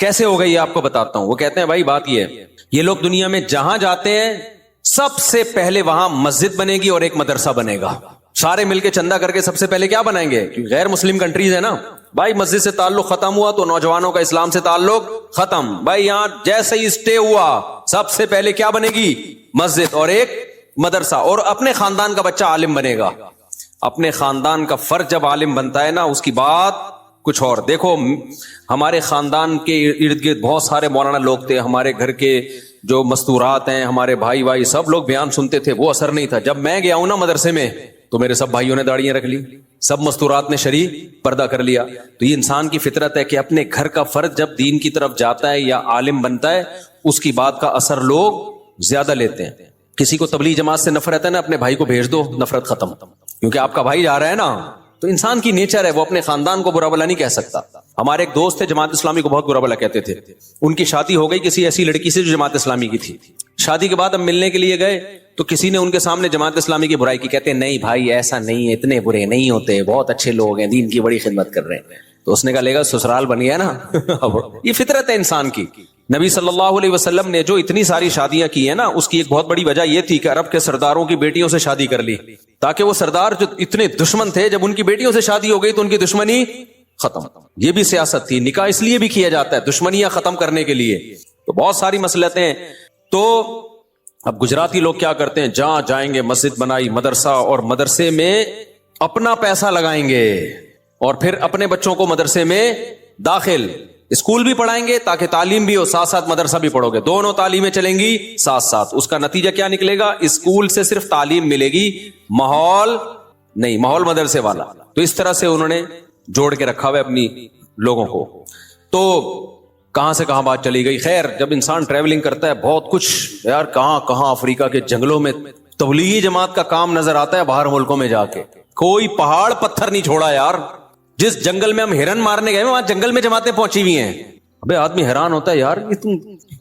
کیسے ہو گئی آپ کو بتاتا ہوں. وہ کہتے ہیں بھائی بات یہ ہے، یہ لوگ دنیا میں جہاں جاتے ہیں سب سے پہلے وہاں مسجد بنے گی اور ایک مدرسہ بنے گا. سارے مل کے چندہ کر کے سب سے پہلے کیا بنائیں گے؟ غیر مسلم کنٹریز ہے نا بھائی، مسجد سے تعلق ختم ہوا تو نوجوانوں کا اسلام سے تعلق ختم. بھائی یہاں جیسے ہی اسٹے ہوا سب سے پہلے کیا بنے گی؟ مسجد اور ایک مدرسہ. اور اپنے خاندان کا بچہ عالم بنے گا. اپنے خاندان کا فرد جب عالم بنتا ہے نا اس کی بات کچھ اور. دیکھو ہمارے خاندان کے ارد گرد بہت سارے مولانا لوگ تھے، ہمارے گھر کے جو مستورات ہیں، ہمارے بھائی سب لوگ بیان سنتے تھے، وہ اثر نہیں تھا. جب میں گیا ہوں نا مدرسے میں تو میرے سب بھائیوں نے داڑیاں رکھ لی، سب مستورات نے شرعی پردہ کر لیا. تو یہ انسان کی فطرت ہے کہ اپنے گھر کا فرد جب دین کی طرف جاتا ہے یا عالم بنتا ہے اس کی بات کا اثر لوگ زیادہ لیتے ہیں. کسی کو تبلیغ جماعت سے نفرت ہے نا، اپنے بھائی کو بھیج دو، نفرت ختم. کیونکہ آپ کا بھائی جا رہا ہے نا. تو انسان کی نیچر ہے، وہ اپنے خاندان کو برا بلا نہیں کہہ سکتا. ہمارے ایک دوست تھے جماعت اسلامی کو بہت برا بلا کہتے تھے. ان کی شادی ہو گئی کسی ایسی لڑکی سے جو جماعت اسلامی کی تھی. شادی کے بعد ہم ملنے کے لیے گئے تو کسی نے ان کے سامنے جماعت اسلامی کی برائی کی. کہتے ہیں نہیں بھائی ایسا نہیں ہے، اتنے برے نہیں ہوتے، بہت اچھے لوگ ہیں، دین کی بڑی خدمت کر رہے ہیں. تو اس نے کہا لے گا سسرال بن گیا نا. یہ فطرت ہے انسان کی. نبی صلی اللہ علیہ وسلم نے جو اتنی ساری شادیاں کی ہیں نا اس کی ایک بہت بڑی وجہ یہ تھی کہ عرب کے سرداروں کی بیٹیوں سے شادی کر لی، تاکہ وہ سردار جو اتنے دشمن تھے جب ان کی بیٹیوں سے شادی ہو گئی تو ان کی دشمنی ختم. یہ بھی سیاست تھی. نکاح اس لیے بھی کیا جاتا ہے دشمنیاں ختم کرنے کے لیے. تو بہت ساری مسئلتیں ہیں. تو اب گجراتی لوگ کیا کرتے ہیں، جہاں جائیں گے مسجد بنائی، مدرسہ، اور مدرسے میں اپنا پیسہ لگائیں گے اور پھر اپنے بچوں کو مدرسے میں داخل، اسکول بھی پڑھائیں گے تاکہ تعلیم بھی ہو، ساتھ ساتھ مدرسہ بھی پڑھو گے، دونوں تعلیمیں چلیں گی ساتھ ساتھ. اس کا نتیجہ کیا نکلے گا؟ اسکول سے صرف تعلیم ملے گی، ماحول نہیں، ماحول مدرسے والا. تو اس طرح سے انہوں نے جوڑ کے رکھا ہوا ہے اپنی لوگوں کو. تو کہاں سے کہاں بات چلی گئی. خیر جب انسان ٹریولنگ کرتا ہے بہت کچھ یار، کہاں افریقہ کے جنگلوں میں تبلیغی جماعت کا کام نظر آتا ہے، باہر ملکوں میں جا کے کوئی پہاڑ پتھر نہیں چھوڑا یار. جس جنگل میں ہم ہرن مارنے گئے وہاں جنگل میں جماعتیں پہنچی ہوئی ہیں. ابے آدمی حیران ہوتا ہے یار یہ تم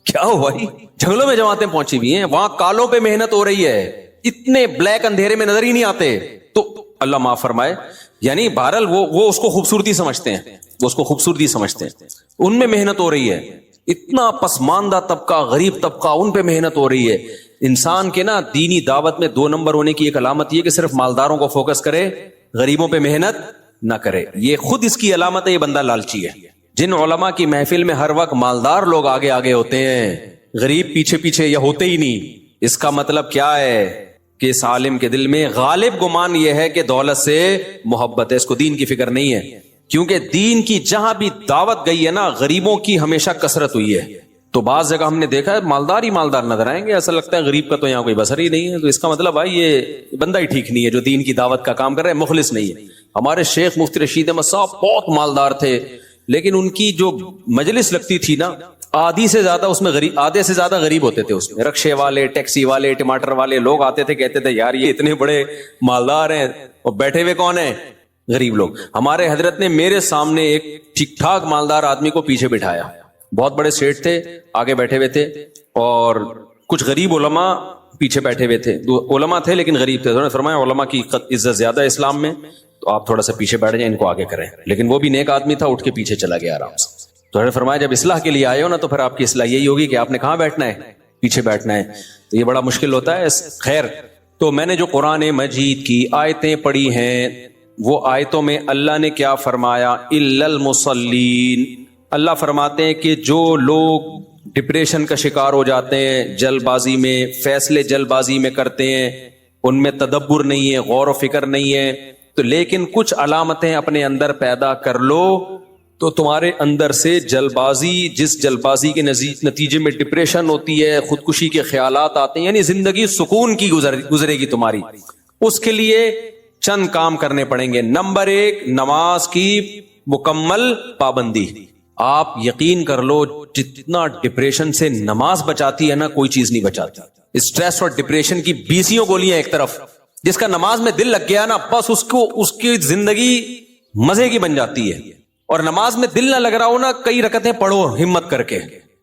کیا ہو بھائی، جنگلوں میں جماعتیں پہنچی ہوئی ہیں، وہاں کالوں پہ محنت ہو رئی ہے، اتنے بلیک اندھیرے میں نظر ہی نہیں آتے. تو اللہ معاف فرمائے، یعنی بہرحال وہ اس کو خوبصورتی سمجھتے ہیں، وہ اس کو خوبصورتی سمجھتے ہیں. ان میں محنت ہو رہی ہے، اتنا پسماندہ طبقہ، غریب طبقہ، ان پہ محنت ہو رہی ہے. انسان کے نا دینی دعوت میں 2 نمبر ہونے کی ایک علامت یہ کہ صرف مالداروں کو فوکس کرے، غریبوں پہ محنت نہ کرے. یہ خود اس کی علامت ہے، یہ بندہ لالچی ہے. جن علماء کی محفل میں ہر وقت مالدار لوگ آگے آگے ہوتے ہیں، غریب پیچھے پیچھے یا ہوتے ہی نہیں، اس کا مطلب کیا ہے کہ اس عالم کے دل میں غالب گمان یہ ہے کہ دولت سے محبت ہے، اس کو دین کی فکر نہیں ہے. کیونکہ دین کی جہاں بھی دعوت گئی ہے نا غریبوں کی ہمیشہ کثرت ہوئی ہے. تو بعض جگہ ہم نے دیکھا ہے مالدار ہی مالدار نظر آئیں گے، ایسا لگتا ہے غریب کا تو یہاں کوئی بسر ہی نہیں ہے. تو اس کا مطلب بھائی یہ بندہ ہی ٹھیک نہیں ہے جو دین کی دعوت کا کام کر رہا ہے، مخلص نہیں ہے. ہمارے شیخ مفتی رشید احمد صاحب بہت مالدار تھے، لیکن ان کی جو مجلس لگتی تھی نا آدھی سے زیادہ اس میں غریب، آدھے سے زیادہ غریب ہوتے تھے. اس میں رکشے والے، ٹیکسی والے، ٹماٹر والے لوگ آتے تھے، کہتے تھے یار یہ اتنے بڑے مالدار ہیں اور بیٹھے ہوئے کون ہیں؟ غریب لوگ. ہمارے حضرت نے میرے سامنے ایک ٹھیک ٹھاک مالدار آدمی کو پیچھے بٹھایا، بہت بڑے سیٹ تھے، آگے بیٹھے ہوئے تھے، اور کچھ غریب علماء پیچھے بیٹھے ہوئے تھے. علماء تھے لیکن غریب تھے. انہوں نے فرمایا علماء کی عزت زیادہ ہے اسلام میں، تو آپ تھوڑا سا پیچھے بیٹھ جائیں، ان کو آگے کریں. لیکن وہ بھی نیک آدمی تھا، اٹھ کے پیچھے چلا گیا آرام سے. تو انہوں نے فرمایا جب اصلاح کے لیے آئے ہو نا تو پھر آپ کی اصلاح یہی ہوگی کہ آپ نے کہاں بیٹھنا ہے؟ پیچھے بیٹھنا ہے. تو یہ بڑا مشکل ہوتا ہے. خیر تو میں نے جو قرآن مجید کی آیتیں پڑھی ہیں وہ آیتوں میں اللہ نے کیا فرمایا؟ الا المصلین. اللہ فرماتے ہیں کہ جو لوگ ڈپریشن کا شکار ہو جاتے ہیں، جلد بازی میں فیصلے جلد بازی میں کرتے ہیں، ان میں تدبر نہیں ہے، غور و فکر نہیں ہے، تو لیکن کچھ علامتیں اپنے اندر پیدا کر لو تو تمہارے اندر سے جلد بازی، جس جلد بازی کے نتیجے میں ڈپریشن ہوتی ہے، خودکشی کے خیالات آتے ہیں، یعنی زندگی سکون کی گزرے گی تمہاری. اس کے لیے چند کام کرنے پڑیں گے. نمبر 1 نماز کی مکمل پابندی. آپ یقین کر لو جتنا ڈپریشن سے نماز بچاتی ہے نا کوئی چیز نہیں بچاتی. اسٹریس اور ڈپریشن کی 20 گولیاں ایک طرف، جس کا نماز میں دل لگ گیا نا بس اس کی زندگی مزے کی بن جاتی ہے. اور نماز میں دل نہ لگ رہا ہو نا کئی رکعتیں پڑھو ہمت کر کے.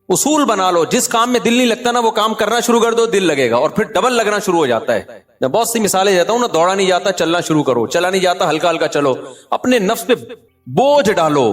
اصول بنا لو، جس کام میں دل نہیں لگتا نا وہ کام کرنا شروع کر دو، دل لگے گا، اور پھر ڈبل لگنا شروع ہو جاتا ہے. میں بہت سی مثالیں دیتا ہوں نا، دوڑا نہیں جاتا چلنا شروع کرو، چلا نہیں جاتا ہلکا ہلکا چلو، اپنے نفس پہ بوجھ ڈالو،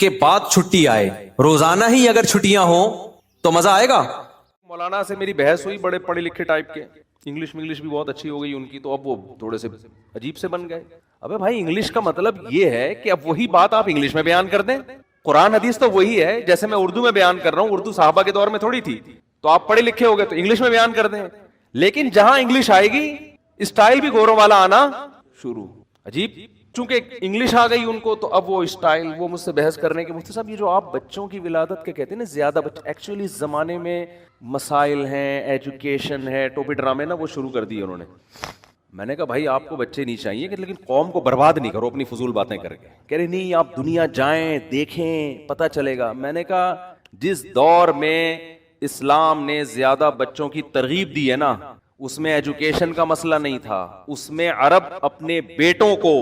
کے بعد چھٹی آئے, روزانہ ہی اگر چھٹیاں ہوں تو مزہ آئے گا. مولانا سے میری بحث ہوئی, بڑے پڑھے لکھے ٹائپ کے, انگلش بھی بہت اچھی ہو گئی ان کی, تو اب وہ تھوڑے سے عجیب سے بن گئے. ابے بھائی انگلش کا مطلب یہ ہے کہ اب وہی بات آپ انگلش میں بیان کر دیں. قرآن حدیث تو وہی ہے, جیسے میں اردو میں بیان کر رہا ہوں, اردو صحابہ کے دور میں تھوڑی تھی, تو آپ پڑھے لکھے ہو گئے تو انگلش میں بیان کر دیں. لیکن جہاں انگلش آئے گی اسٹائل بھی گوروں والا آنا شروع. عجیب, چونکہ انگلش آ گئی ان کو, تو اب وہ اسٹائل, وہ مجھ سے بحث کرنے کے, مفتی صاحب یہ جو آپ بچوں کی ولادت کے کہتے ہیں نا زیادہ بچے, ایکچولی اس زمانے میں مسائل ہیں, ایجوکیشن ہے, ٹوپی ڈرامے نا وہ شروع کر دیے انہوں نے. میں نے کہا بھائی آپ کو بچے نہیں چاہیے کہ, لیکن قوم کو برباد نہیں کرو اپنی فضول باتیں کر کے. کہہ رہے نہیں آپ دنیا جائیں دیکھیں پتہ چلے گا. میں نے کہا جس دور میں اسلام نے زیادہ بچوں کی ترغیب دی ہے نا, اس میں ایجوکیشن کا مسئلہ نہیں تھا, اس میں عرب اپنے بیٹوں کو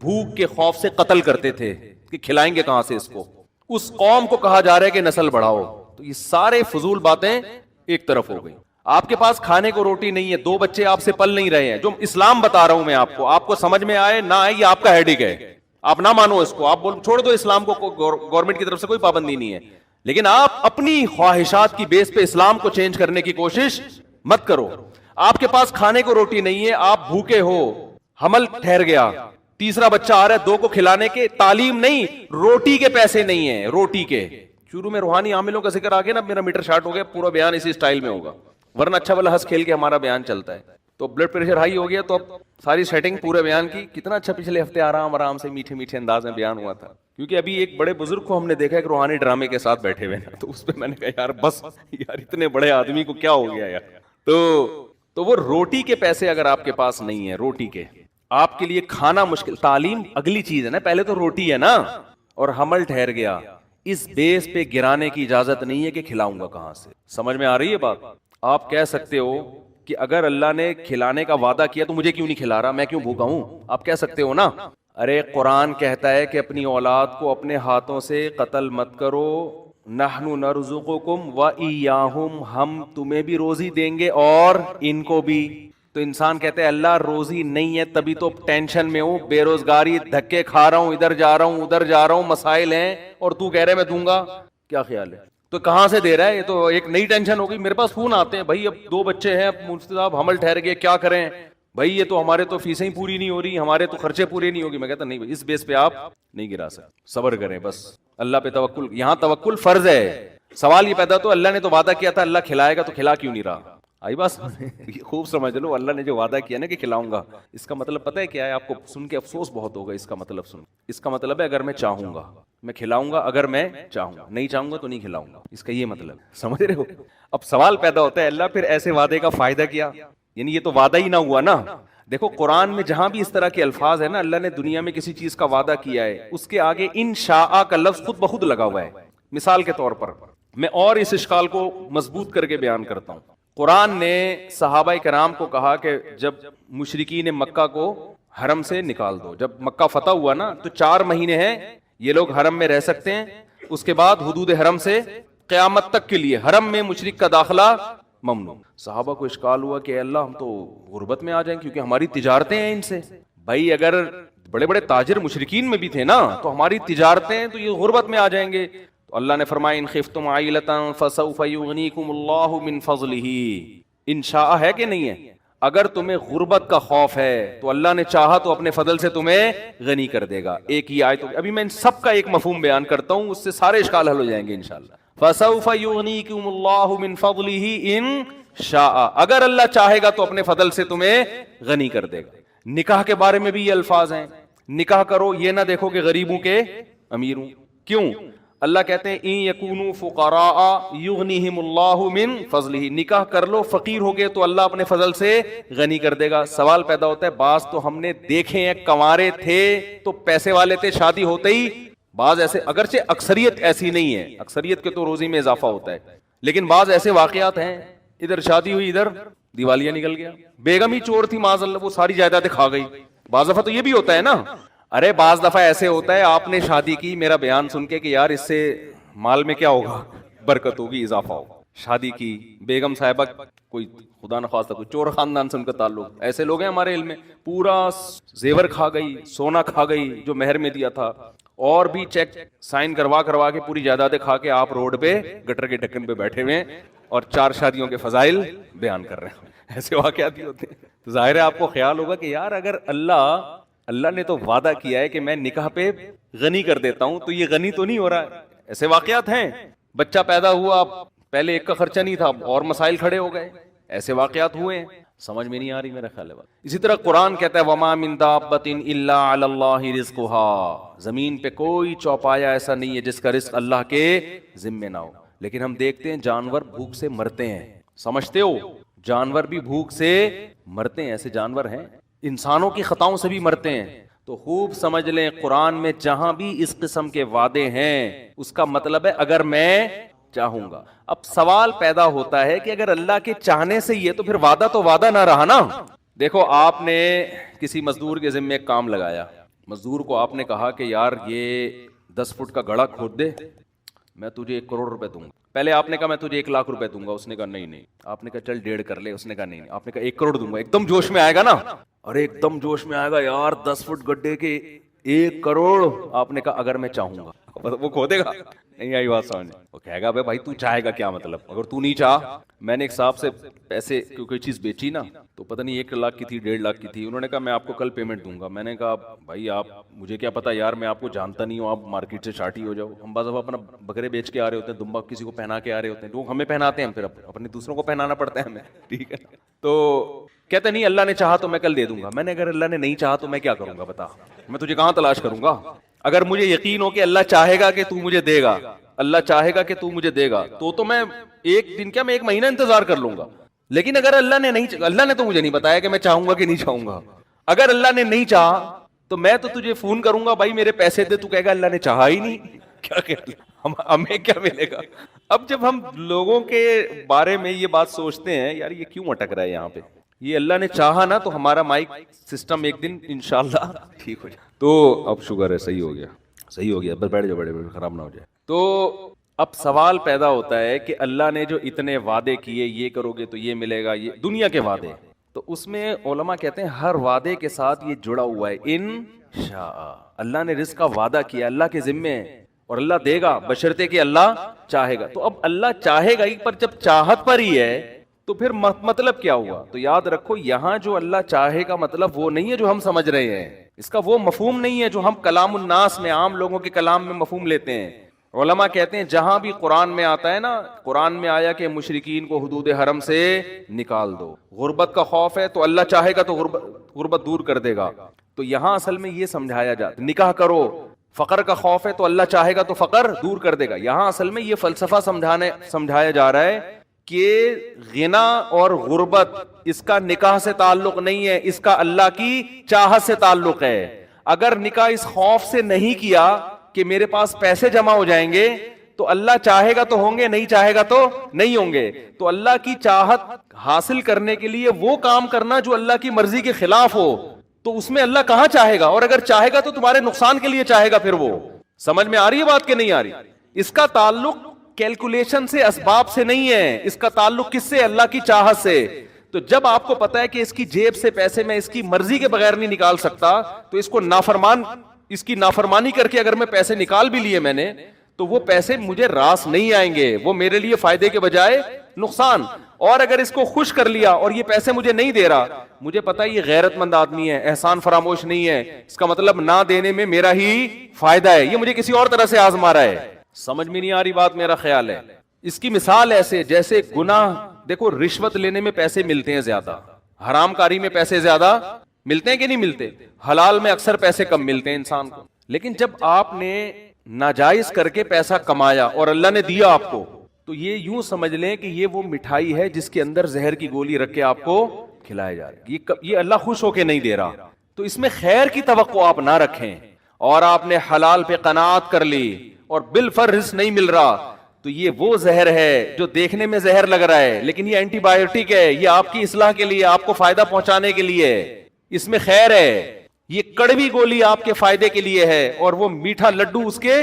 بھوک کے خوف سے قتل کرتے تھے کہ کھلائیں گے کہاں سے اس کو. اس قوم کو کہا جا رہا ہے کہ نسل بڑھاؤ. تو یہ سارے فضول باتیں ایک طرف ہو گئی. آپ کے پاس کھانے کو روٹی نہیں ہے, 2 بچے آپ سے پل نہیں رہے ہیں, جو اسلام بتا رہا ہوں میں آپ کو سمجھ میں آئے نہ آئے یہ آپ کا ہیڈک ہے, آپ نہ مانو اس کو, آپ چھوڑ دو اسلام کو, گورنمنٹ کی طرف سے کوئی پابندی نہیں ہے, لیکن آپ اپنی خواہشات کی بیس پہ اسلام کو چینج کرنے کی کوشش مت کرو. آپ کے پاس کھانے کو روٹی نہیں ہے, آپ بھوکے ہو, حمل ٹھہر گیا, تیسرا بچہ آ رہا ہے 2 کو کھلانے کے, تعلیم نہیں, روٹی کے پیسے نہیں ہیں, روٹی کے. شروع میں روحانی عاملوں کا ذکر آ گیا نا, میرا میٹر شارٹ ہو گیا, پورا بیان اسی سٹائل میں ہوگا, ورنہ اچھا والا ہنس کھیل کے ہمارا بیان چلتا ہے. تو بلڈ پریشر ہائی ہو گیا, تو اب ساری سیٹنگ پورے بیان کی, کتنا اچھا پچھلے ہفتے آرام سے میٹھے میٹھے انداز میں بیان ہوا تھا, کیونکہ ابھی ایک بڑے بزرگ کو ہم نے دیکھا کہ روحانی ڈرامے کے ساتھ بیٹھے ہوئے ہیں, تو اس پہ میں نے کہا یار بس یار اتنے بڑے آدمی کو کیا ہو گیا یار. تو وہ روٹی کے پیسے اگر آپ کے پاس نہیں ہے, روٹی کے, آپ کے لیے کھانا مشکل, تعلیم اگلی چیز ہے نا, پہلے تو روٹی ہے نا, اور حمل ٹھہر گیا, اس بیس پہ گرانے کی اجازت نہیں ہے کہ کھلاؤں گا کہاں سے. سمجھ میں آ رہی ہے بات؟ آپ کہہ سکتے ہو کہ اگر اللہ نے کھلانے کا وعدہ کیا تو مجھے کیوں نہیں کھلا رہا, میں کیوں بھوکا ہوں, آپ کہہ سکتے ہو نا. ارے قرآن کہتا ہے کہ اپنی اولاد کو اپنے ہاتھوں سے قتل مت کرو, نحن نرزقکم وإیاہم, ہم تمہیں بھی روزی دیں گے اور ان کو بھی. تو انسان کہتے ہیں اللہ روزی نہیں ہے تبھی تو ٹینشن میں ہوں, بے روزگاری, دھکے کھا رہا ہوں, ادھر جا رہا ہوں ادھر جا رہا ہوں, مسائل ہیں, اور تو کہہ رہے میں دوں گا. کیا خیال ہے؟ تو کہاں سے دے رہا ہے؟ یہ تو ایک نئی ٹینشن ہو گئی. میرے پاس فون آتے ہیں, بھائی اب 2 بچے ہیں, اب مفتی صاحب حمل ٹھہر گئے, کیا کریں بھائی, یہ تو ہمارے تو فیسیں ہی پوری نہیں ہو رہی, ہمارے تو خرچے پورے نہیں ہوگی. میں کہتا نہیں بھائی, اس بیس پہ آپ نہیں گرا سکتے, صبر کریں بس, اللہ پہ توکل. یہاں توکل فرض ہے. سوال یہ پیدا تو اللہ نے تو وعدہ کیا تھا, اللہ کھلائے گا, تو کھلا کیوں نہیں رہا؟ آئی بس خوب سمجھ لو, اللہ نے جو وعدہ کیا نا کہ کھلاؤں گا, اس کا مطلب پتہ ہے کیا ہے؟ آپ کو سن کے افسوس بہت ہوگا. اس کا مطلب سن, اس کا مطلب ہے اگر میں چاہوں گا میں کھلاؤں گا, اگر میں چاہوں گا, نہیں چاہوں گا تو نہیں کھلاؤں گا. اس کا یہ مطلب, سمجھ رہے ہو؟ اب سوال پیدا ہوتا ہے اللہ پھر ایسے وعدے کا فائدہ کیا؟ یعنی یہ تو وعدہ ہی نہ ہوا نا. دیکھو قرآن میں جہاں بھی اس طرح کے الفاظ ہیں نا, اللہ نے دنیا میں کسی چیز کا وعدہ کیا ہے, اس کے آگے انشاء کا لفظ خود بخود لگا ہوا ہے. مثال کے طور پر میں اور اس اشکال کو مضبوط کر کے بیان کرتا ہوں. قرآن نے صحابہ کرام کو کہا کہ جب مشرکین مکہ کو حرم سے نکال دو, جب مکہ فتح ہوا نا تو 4 مہینے ہیں یہ لوگ حرم میں رہ سکتے ہیں, اس کے بعد حدود حرم سے قیامت تک کے لیے حرم میں مشرک کا داخلہ ممنوع. صحابہ کو اشکال ہوا کہ اللہ ہم تو غربت میں آ جائیں کیونکہ ہماری تجارتیں ہیں ان سے. بھائی اگر بڑے بڑے تاجر مشرکین میں بھی تھے نا تو ہماری تجارتیں ہیں تو یہ غربت میں آ جائیں گے. تو اللہ نے فرمایا ان خفتم عائلۃ فسوف یغنیکم اللہ من فضلہ. انشاء ہے کہ نہیں ہے؟ اگر تمہیں غربت کا خوف ہے تو اللہ نے چاہا تو اپنے فضل سے تمہیں غنی کر دے گا. ایک ہی آیت, ابھی میں ان سب کا ایک مفہوم بیان کرتا ہوں, اس سے سارے اشکال حل ہو جائیں گے انشاءاللہ. فسوف یغنیکم اللہ من فضلہ ان شاء, اگر اللہ چاہے گا تو اپنے فضل سے تمہیں غنی کر دے گا. نکاح کے بارے میں بھی یہ الفاظ ہیں, نکاح کرو, یہ نہ دیکھو کہ غریبوں کے امیر ہوں. کیوں؟ اللہ کہتے ہیں ان یکونوا فقراء یغنیہم اللہ من فضلہ, نکاح کر لو, فقیر ہو گئے تو اللہ اپنے فضل سے غنی کر دے گا. سوال پیدا ہوتا ہے, بعض تو ہم نے دیکھے ہیں کنوارے تھے تو پیسے والے تھے, شادی ہوتے ہی بعض ایسے, اگرچہ اکثریت ایسی نہیں ہے, اکثریت کے تو روزی میں اضافہ ہوتا ہے, لیکن بعض ایسے واقعات ہیں ادھر شادی ہوئی ادھر دیوالیہ نکل گیا, بیگم ہی چور تھی معاذ اللہ, وہ ساری جائیدادیں کھا گئی. بعض دفعہ تو یہ بھی ہوتا ہے نا, ارے بعض دفعہ ایسے ہوتا ہے آپ نے شادی کی میرا بیان سن کے کہ یار اس سے مال میں کیا ہوگا, برکت ہوگی, اضافہ ہوگا. شادی کی بیگم صاحبہ کوئی خدا نخواستہ کوئی چور خاندان سے ان کا تعلق, ایسے لوگ ہیں ہمارے علم میں, پورا زیور کھا گئی, سونا کھا گئی جو مہر میں دیا تھا, اور بھی چیک سائن کروا کے پوری جائیدادیں کھا کے آپ روڈ پہ گٹر کے ڈھکن پہ بیٹھے ہوئے ہیں اور 4 شادیوں کے فضائل بیان کر رہے ہیں. ایسے واقعات بھی ہوتے ہیں. تو ظاہر ہے آپ کو خیال ہوگا کہ یار اگر اللہ نے تو وعدہ کیا ہے کہ میں نکاح پہ غنی کر دیتا ہوں, تو یہ غنی تو نہیں ہو رہا ہے. ایسے واقعات ہیں. بچہ پیدا ہوا, پہلے ایک کا خرچہ نہیں تھا, اور مسائل کھڑے ہو گئے. ایسے واقعات ہوئے ہیں. سمجھ میں نہیں آ رہی میرا خیال ہے بات. اسی طرح قرآن کہتا ہے وما من دابۃ الا علی اللہ رزقها, زمین پہ کوئی چوپایا ایسا نہیں ہے جس کا رزق اللہ کے ذمے نہ ہو. لیکن ہم دیکھتے ہیں جانور بھوک سے مرتے ہیں. سمجھتے ہو, جانور بھی بھوک سے مرتے ہیں. ایسے جانور ہیں, انسانوں کی خطاؤں سے بھی مرتے ہیں. تو خوب سمجھ لیں قرآن میں جہاں بھی اس قسم کے وعدے ہیں اس کا مطلب ہے اگر میں چاہوں گا. اب سوال پیدا ہوتا ہے کہ اگر اللہ کے چاہنے سے یہ تو پھر وعدہ تو وعدہ نہ رہا نا. دیکھو آپ نے کسی مزدور کے ذمے ایک کام لگایا, مزدور کو آپ نے کہا کہ یار یہ 10 فٹ کا گڑھا کھود دے, میں تجھے 1 کروڑ روپے دوں گا. پہلے آپ نے کہا میں تجھے 1 لاکھ روپے دوں گا, اس نے کہا نہیں. آپ نے کہا چل 1.5 کر لے, اس نے کہا نہیں. آپ نے کہا 1 کروڑ دوں گا. ایک دم جوش میں آئے گا نا, اور ایک دم جوش میں آئے گا یار 10 فٹ گڈھے کے 1 کروڑ. آپ نے کہا اگر میں چاہوں گا, وہ کھودے گا. نہیں آئی بات سمجھ. وہ کہے گا بھائی تو چاہے گا کیا مطلب, اگر تو نہیں چاہ. میں نے ایک صاحب سے پیسے کوئی چیز بیچی نا, تو پتہ نہیں 1 لاکھ کی تھی 1.5 لاکھ کی تھی. انہوں نے کہا میں آپ کو کل پیمنٹ دوں گا. میں نے کہا بھائی آپ مجھے کیا پتا یار, میں آپ کو جانتا نہیں ہوں, آپ مارکیٹ سے شارٹی ہو جاؤ. ہم بعض دفعہ اپنا بکرے بیچ کے آ رہے ہوتے ہیں, دمبا کسی کو پہنا کے آ رہے ہوتے ہیں, لوگ ہمیں پہناتے ہیں, پھر اپنے دوسروں کو پہنانا پڑتا ہے ہمیں. ٹھیک ہے, تو کہتے نہیں اللہ نے چاہا تو میں کل دے دوں گا. میں نے اگر اللہ نے نہیں چاہا تو میں کیا کروں گا بتا, میں تجھے کہاں تلاش کروں گا. اگر مجھے یقین ہو کہ اللہ چاہے گا کہ تو مجھے دے گا, اللہ چاہے گا کہ تو مجھے دے گا, تو میں 1 دن کیا میں 1 مہینہ انتظار کر لوں گا. لیکن اگر اللہ نے تو مجھے نہیں بتایا کہ میں چاہوں گا کہ نہیں چاہوں گا. اگر اللہ نے نہیں چاہا تو میں تو تجھے فون کروں گا بھائی میرے پیسے دے, تو کہے گا اللہ نے چاہا ہی نہیں. کیا کہ ہمیں کیا ملے گا. اب جب ہم لوگوں کے بارے میں یہ بات سوچتے ہیں یار یہ کیوں اٹک رہا ہے یہاں پہ, یہ اللہ نے چاہا نا تو ہمارا مائک سسٹم ایک دن انشاءاللہ ٹھیک ہو جائے. تو اب شکر ہے صحیح ہو گیا, بس بیٹھ جاؤ, بڑے خراب نہ ہو جائے. تو اب سوال پیدا ہوتا ہے کہ اللہ نے جو اتنے وعدے کیے, یہ کرو گے تو یہ ملے گا, یہ دنیا کے وعدے, تو اس میں علماء کہتے ہیں ہر وعدے کے ساتھ یہ جڑا ہوا ہے انشاء. اللہ نے رزق کا وعدہ کیا, اللہ کے ذمے ہے, اور اللہ دے گا بشرطے کہ اللہ چاہے گا. تو اب اللہ چاہے گا ہی, پر جب چاہت پر ہی ہے تو پھر مطلب کیا ہوا. تو یاد رکھو یہاں جو اللہ چاہے گا مطلب وہ نہیں ہے جو ہم سمجھ رہے ہیں, اس کا وہ مفہوم نہیں ہے جو ہم کلام الناس میں, عام لوگوں کے کلام میں مفہوم لیتے ہیں. علماء کہتے ہیں جہاں بھی قرآن میں آتا ہے نا, قرآن میں آیا کہ مشرکین کو حدود حرم سے نکال دو, غربت کا خوف ہے تو اللہ چاہے گا تو غربت دور کر دے گا. تو یہاں اصل میں یہ سمجھایا جاتا, نکاح کرو, فقر کا خوف ہے تو اللہ چاہے گا تو فقر دور کر دے گا. یہاں اصل میں یہ فلسفہ سمجھایا جا رہا ہے کہ غنا اور غربت اس کا نکاح سے تعلق نہیں ہے, اس کا اللہ کی چاہت سے تعلق ہے. اگر نکاح اس خوف سے نہیں کیا کہ میرے پاس پیسے جمع ہو جائیں گے, تو اللہ چاہے گا تو ہوں گے, نہیں چاہے گا تو نہیں ہوں گے. تو اللہ کی چاہت حاصل کرنے کے لیے وہ کام کرنا جو اللہ کی مرضی کے خلاف ہو, تو اس میں اللہ کہاں چاہے گا, اور اگر چاہے گا تو تمہارے نقصان کے لیے چاہے گا. پھر وہ سمجھ میں آ رہی ہے بات کہ نہیں آ رہی. اس کا تعلق کیلکولیشن سے, اسباب سے نہیں ہے, اس کا تعلق کس سے, اللہ کی چاہت سے. تو جب آپ کو پتا ہے کہ اس کی جیب سے پیسے میں اس کی مرضی کے بغیر نہیں نکال سکتا, تو اس کی نافرمانی کر کے اگر میں پیسے نکال بھی لیے میں نے, تو وہ پیسے مجھے راس نہیں آئیں گے, وہ میرے لیے فائدے کے بجائے نقصان. اور اگر اس کو خوش کر لیا اور یہ پیسے مجھے نہیں دے رہا, مجھے پتا ہے یہ غیرت مند آدمی ہے, احسان فراموش نہیں ہے, اس کا مطلب نہ دینے میں میرا ہی فائدہ ہے, یہ مجھے کسی اور طرح سے آزما رہا ہے. سمجھ میں نہیں آ رہی بات, میرا خیال ہے. اس کی مثال ایسے جیسے گناہ, دیکھو رشوت لینے میں پیسے ملتے ہیں زیادہ, حرام کاری میں پیسے زیادہ ملتے ہیں کہ نہیں ملتے, حلال میں اکثر پیسے کم ملتے ہیں انسان کو. لیکن جب آپ نے ناجائز کر کے پیسہ کمایا اور اللہ نے دیا آپ کو, تو یہ یوں سمجھ لیں کہ یہ وہ مٹھائی ہے جس کے اندر زہر کی گولی رکھ کے آپ کو کھلایا جا رہا ہے. یہ اللہ خوش ہو کے نہیں دے رہا, تو اس میں خیر کی توقع آپ نہ رکھیں. اور آپ نے حلال پہ قناعت کر لی اور بالفرض نہیں مل رہا, تو یہ وہ زہر ہے جو دیکھنے میں زہر لگ رہا ہے لیکن یہ اینٹی بایوٹک ہے, یہ آپ کی اصلاح کے لیے, آپ کو فائدہ پہنچانے کے لیے, اس میں خیر ہے. یہ کڑوی گولی آپ کے فائدے کے لیے ہے, اور وہ میٹھا لڈو اس کے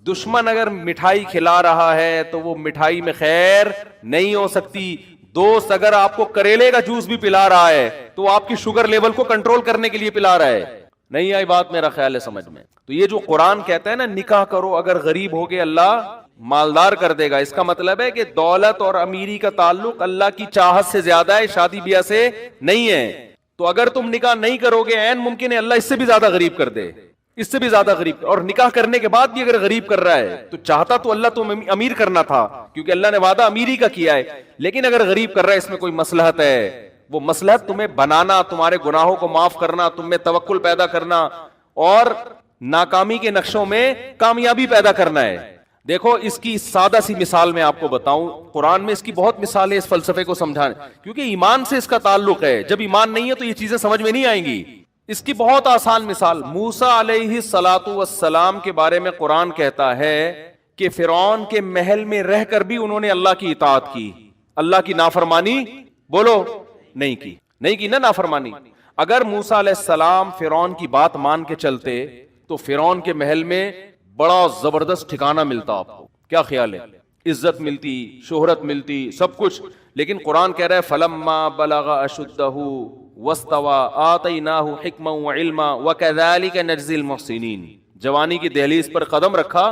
دشمن اگر مٹھائی کھلا رہا ہے تو وہ مٹھائی میں خیر نہیں ہو سکتی. دوست اگر آپ کو کریلے کا جوس بھی پلا رہا ہے تو آپ کی شوگر لیول کو کنٹرول کرنے کے لیے پلا رہا ہے, نہیں آئی بات میرا خیال ہے سمجھ میں؟ تو یہ جو قرآن کہتا ہے نا نکاح کرو اگر غریب ہو گئے اللہ مالدار کر دے گا، اس کا مطلب ہے کہ دولت اور امیری کا تعلق اللہ کی چاہت سے زیادہ ہے، شادی بیاہ سے نہیں ہے۔ تو اگر تم نکاح نہیں کرو گے عین ممکن ہے اللہ اس سے بھی زیادہ غریب کر دے، اس سے بھی زیادہ غریب، اور نکاح کرنے کے بعد بھی اگر غریب کر رہا ہے تو چاہتا تو اللہ تم امیر کرنا تھا کیونکہ اللہ نے وعدہ امیری کا کیا ہے، لیکن اگر غریب کر رہا ہے اس میں کوئی مصلحت ہے، وہ مصلحت تمہیں بنانا، تمہارے گناہوں کو معاف کرنا، تم میں توکل پیدا کرنا اور ناکامی کے نقشوں میں کامیابی پیدا کرنا ہے۔ دیکھو اس کی سادہ سی مثال میں آپ کو بتاؤں، قرآن میں اس کی بہت مثال ہے اس فلسفے کو سمجھانے، کیونکہ ایمان سے اس کا تعلق ہے، جب ایمان نہیں ہے تو یہ چیزیں سمجھ میں نہیں آئیں گی۔ اس کی بہت آسان مثال، موسیٰ علیہ السلام کے بارے میں قرآن کہتا ہے کہ فرعون کے محل میں رہ کر بھی انہوں نے اللہ کی اطاعت کی، اللہ کی نافرمانی بولو نہیں کی نا نافرمانی۔ اگر موسیٰ علیہ السلام فرعون کی بات مان کے چلتے تو فرعون کے محل میں بڑا زبردست ٹھکانہ ملتا، آپ کو کیا خیال ہے؟ عزت ملتی، شہرت ملتی، سب کچھ، لیکن قرآن کہہ رہا ہے فَلَمَّا بَلَغَ أَشُدَّهُ وَاسْتَوَىٰ آتَيْنَاهُ حِكْمًا وَعِلْمًا وَكَذَلِكَ نَجْزِي الْمُحْسِنِينَ۔ جوانی کی دہلیز پر قدم رکھا،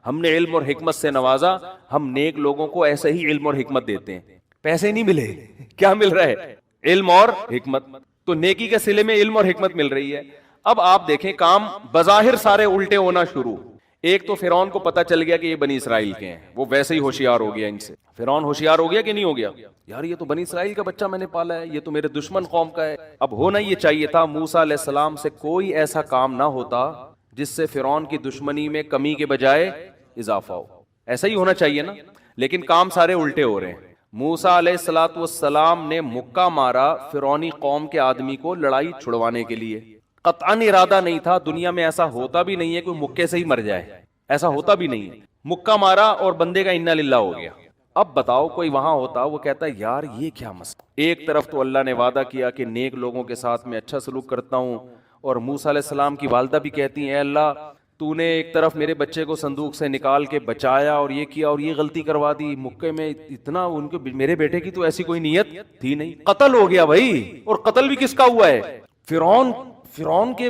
ہم نے علم اور حکمت سے نوازا، ہم نیک لوگوں کو ایسے ہی علم اور حکمت دیتے ہیں۔ پیسے نہیں ملے، کیا مل رہا ہے؟ علم اور حکمت۔ تو نیکی کے صلے میں علم اور حکمت مل رہی ہے۔ اب آپ دیکھیں کام بظاہر سارے الٹے ہونا شروع۔ ایک تو فرعون کو پتا چل گیا کہ یہ بنی اسرائیل کے ہیں، وہ ویسے ہی ہوشیار ہو گیا ان سے۔ فرعون ہوشیار ہو گیا کہ نہیں ہو گیا؟ یار یہ تو بنی اسرائیل کا بچہ میں نے پالا ہے، یہ تو میرے دشمن قوم کا ہے۔ اب ہونا یہ چاہیے تھا موسیٰ علیہ السلام سے کوئی ایسا کام نہ ہوتا جس سے فرعون کی دشمنی میں کمی کے بجائے اضافہ ہو، ایسا ہی ہونا چاہیے نا، لیکن کام سارے الٹے ہو رہے ہیں۔ موسیٰ علیہ السلام نے مکہ مارا فرعونی قوم کے آدمی کو لڑائی چھڑوانے کے لیے، قطعاً ارادہ نہیں تھا، دنیا میں ایسا ہوتا بھی نہیں ہے کوئی مکے سے ہی مر جائے، ایسا ہوتا بھی نہیں ہے۔ مکہ مارا اور بندے کا انا للہ ہو گیا۔ اب بتاؤ کوئی وہاں ہوتا وہ کہتا ہے یار یہ کیا مسئلہ، ایک طرف تو اللہ نے وعدہ کیا کہ نیک لوگوں کے ساتھ میں اچھا سلوک کرتا ہوں، اور موسیٰ علیہ السلام کی والدہ بھی کہتی ہیں اے اللہ تو نے ایک طرف میرے بچے کو صندوق سے نکال کے بچایا اور یہ کیا اور یہ غلطی کروا دی، مکے میں اتنا ان کو، میرے بیٹے کی تو ایسی کوئی نیت تھی نہیں، قتل ہو گیا بھائی، اور قتل بھی کس کا ہوا ہے؟ فرعون کے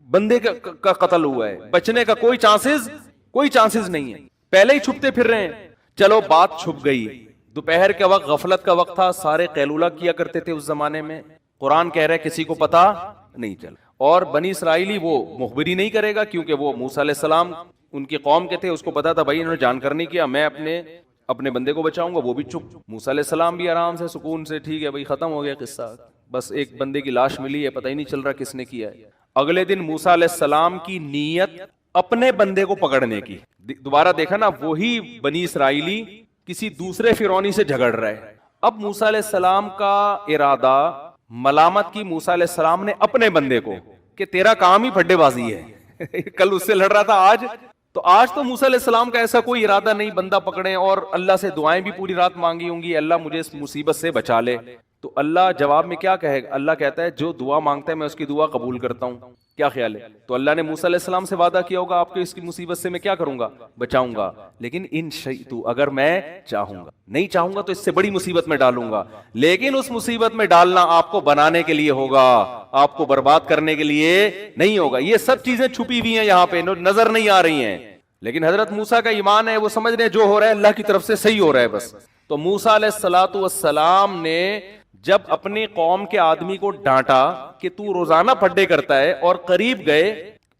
بندے کا قتل ہوا ہے، بچنے کا کوئی چانسز نہیں ہے، پہلے ہی چھپتے پھر رہے ہیں۔ چلو بات چھپ گئی، دوپہر کے وقت غفلت کا وقت تھا، سارے قیلولہ کیا کرتے تھے اس زمانے میں، قرآن کہہ رہے کسی کو پتا نہیں چلا، اور بنی اسرائیلی وہ مخبری نہیں کرے گا کیونکہ وہ موسیٰ علیہ السلام ان کی قوم کے تھے، اس کو پتا تھا بھائی انہوں نے جان کر نہیں کیا، میں اپنے بندے کو بچاؤں گا، وہ بھی چپ۔ موسیٰ علیہ السلام بھی آرام سے سکون سے ٹھیک ہے بھائی ختم ہو گیا قصہ، بس ایک بندے کی لاش ملی ہے، پتہ ہی نہیں چل رہا کس نے کیا ہے۔ اگلے دن موسیٰ علیہ السلام کی نیت اپنے بندے کو پکڑنے کی، دوبارہ دیکھا نا وہی بنی اسرائیلی کسی دوسرے فرعونی سے جھگڑ رہا ہے۔ اب موسیٰ علیہ السلام کا ارادہ ملامت کی موسیٰ علیہ السلام نے اپنے بندے کو کہ تیرا کام ہی پھڈے بازی ہے، کل اس سے لڑ رہا تھا، آج تو موسیٰ علیہ السلام کا ایسا کوئی ارادہ نہیں بندہ پکڑے، اور اللہ سے دعائیں بھی پوری رات مانگی ہوں گی اللہ مجھے اس مصیبت سے بچا لے، تو اللہ جواب میں کیا کہے گا؟ اللہ کہتا ہے جو دعا مانگتا ہے میں اس کی دعا قبول کرتا ہوں، کیا خیال ہے؟ تو اللہ نے موسیٰ علیہ السلام سے وعدہ کیا ہوگا آپ کو اس کی مصیبت سے میں کیا کروں گا؟ بچاؤں گا، لیکن ان شئت اگر میں چاہوں گا، نہیں چاہوں گا تو اس سے بڑی مصیبت میں ڈالوں گا، لیکن اس مصیبت میں ڈالنا آپ کو بنانے کے لیے ہوگا، آپ کو برباد کرنے کے لیے نہیں ہوگا۔ یہ سب چیزیں چھپی ہوئی ہیں یہاں پہ، نظر نہیں آ رہی ہیں، لیکن حضرت موسیٰ کا ایمان ہے، وہ سمجھ رہے ہیں جو ہو رہا ہے اللہ کی طرف سے صحیح ہو رہا ہے بس۔ تو موسیٰ علیہ السلام نے جب اپنی قوم کے آدمی کو ڈانٹا کہ تو روزانہ پھڈے کرتا ہے اور قریب گئے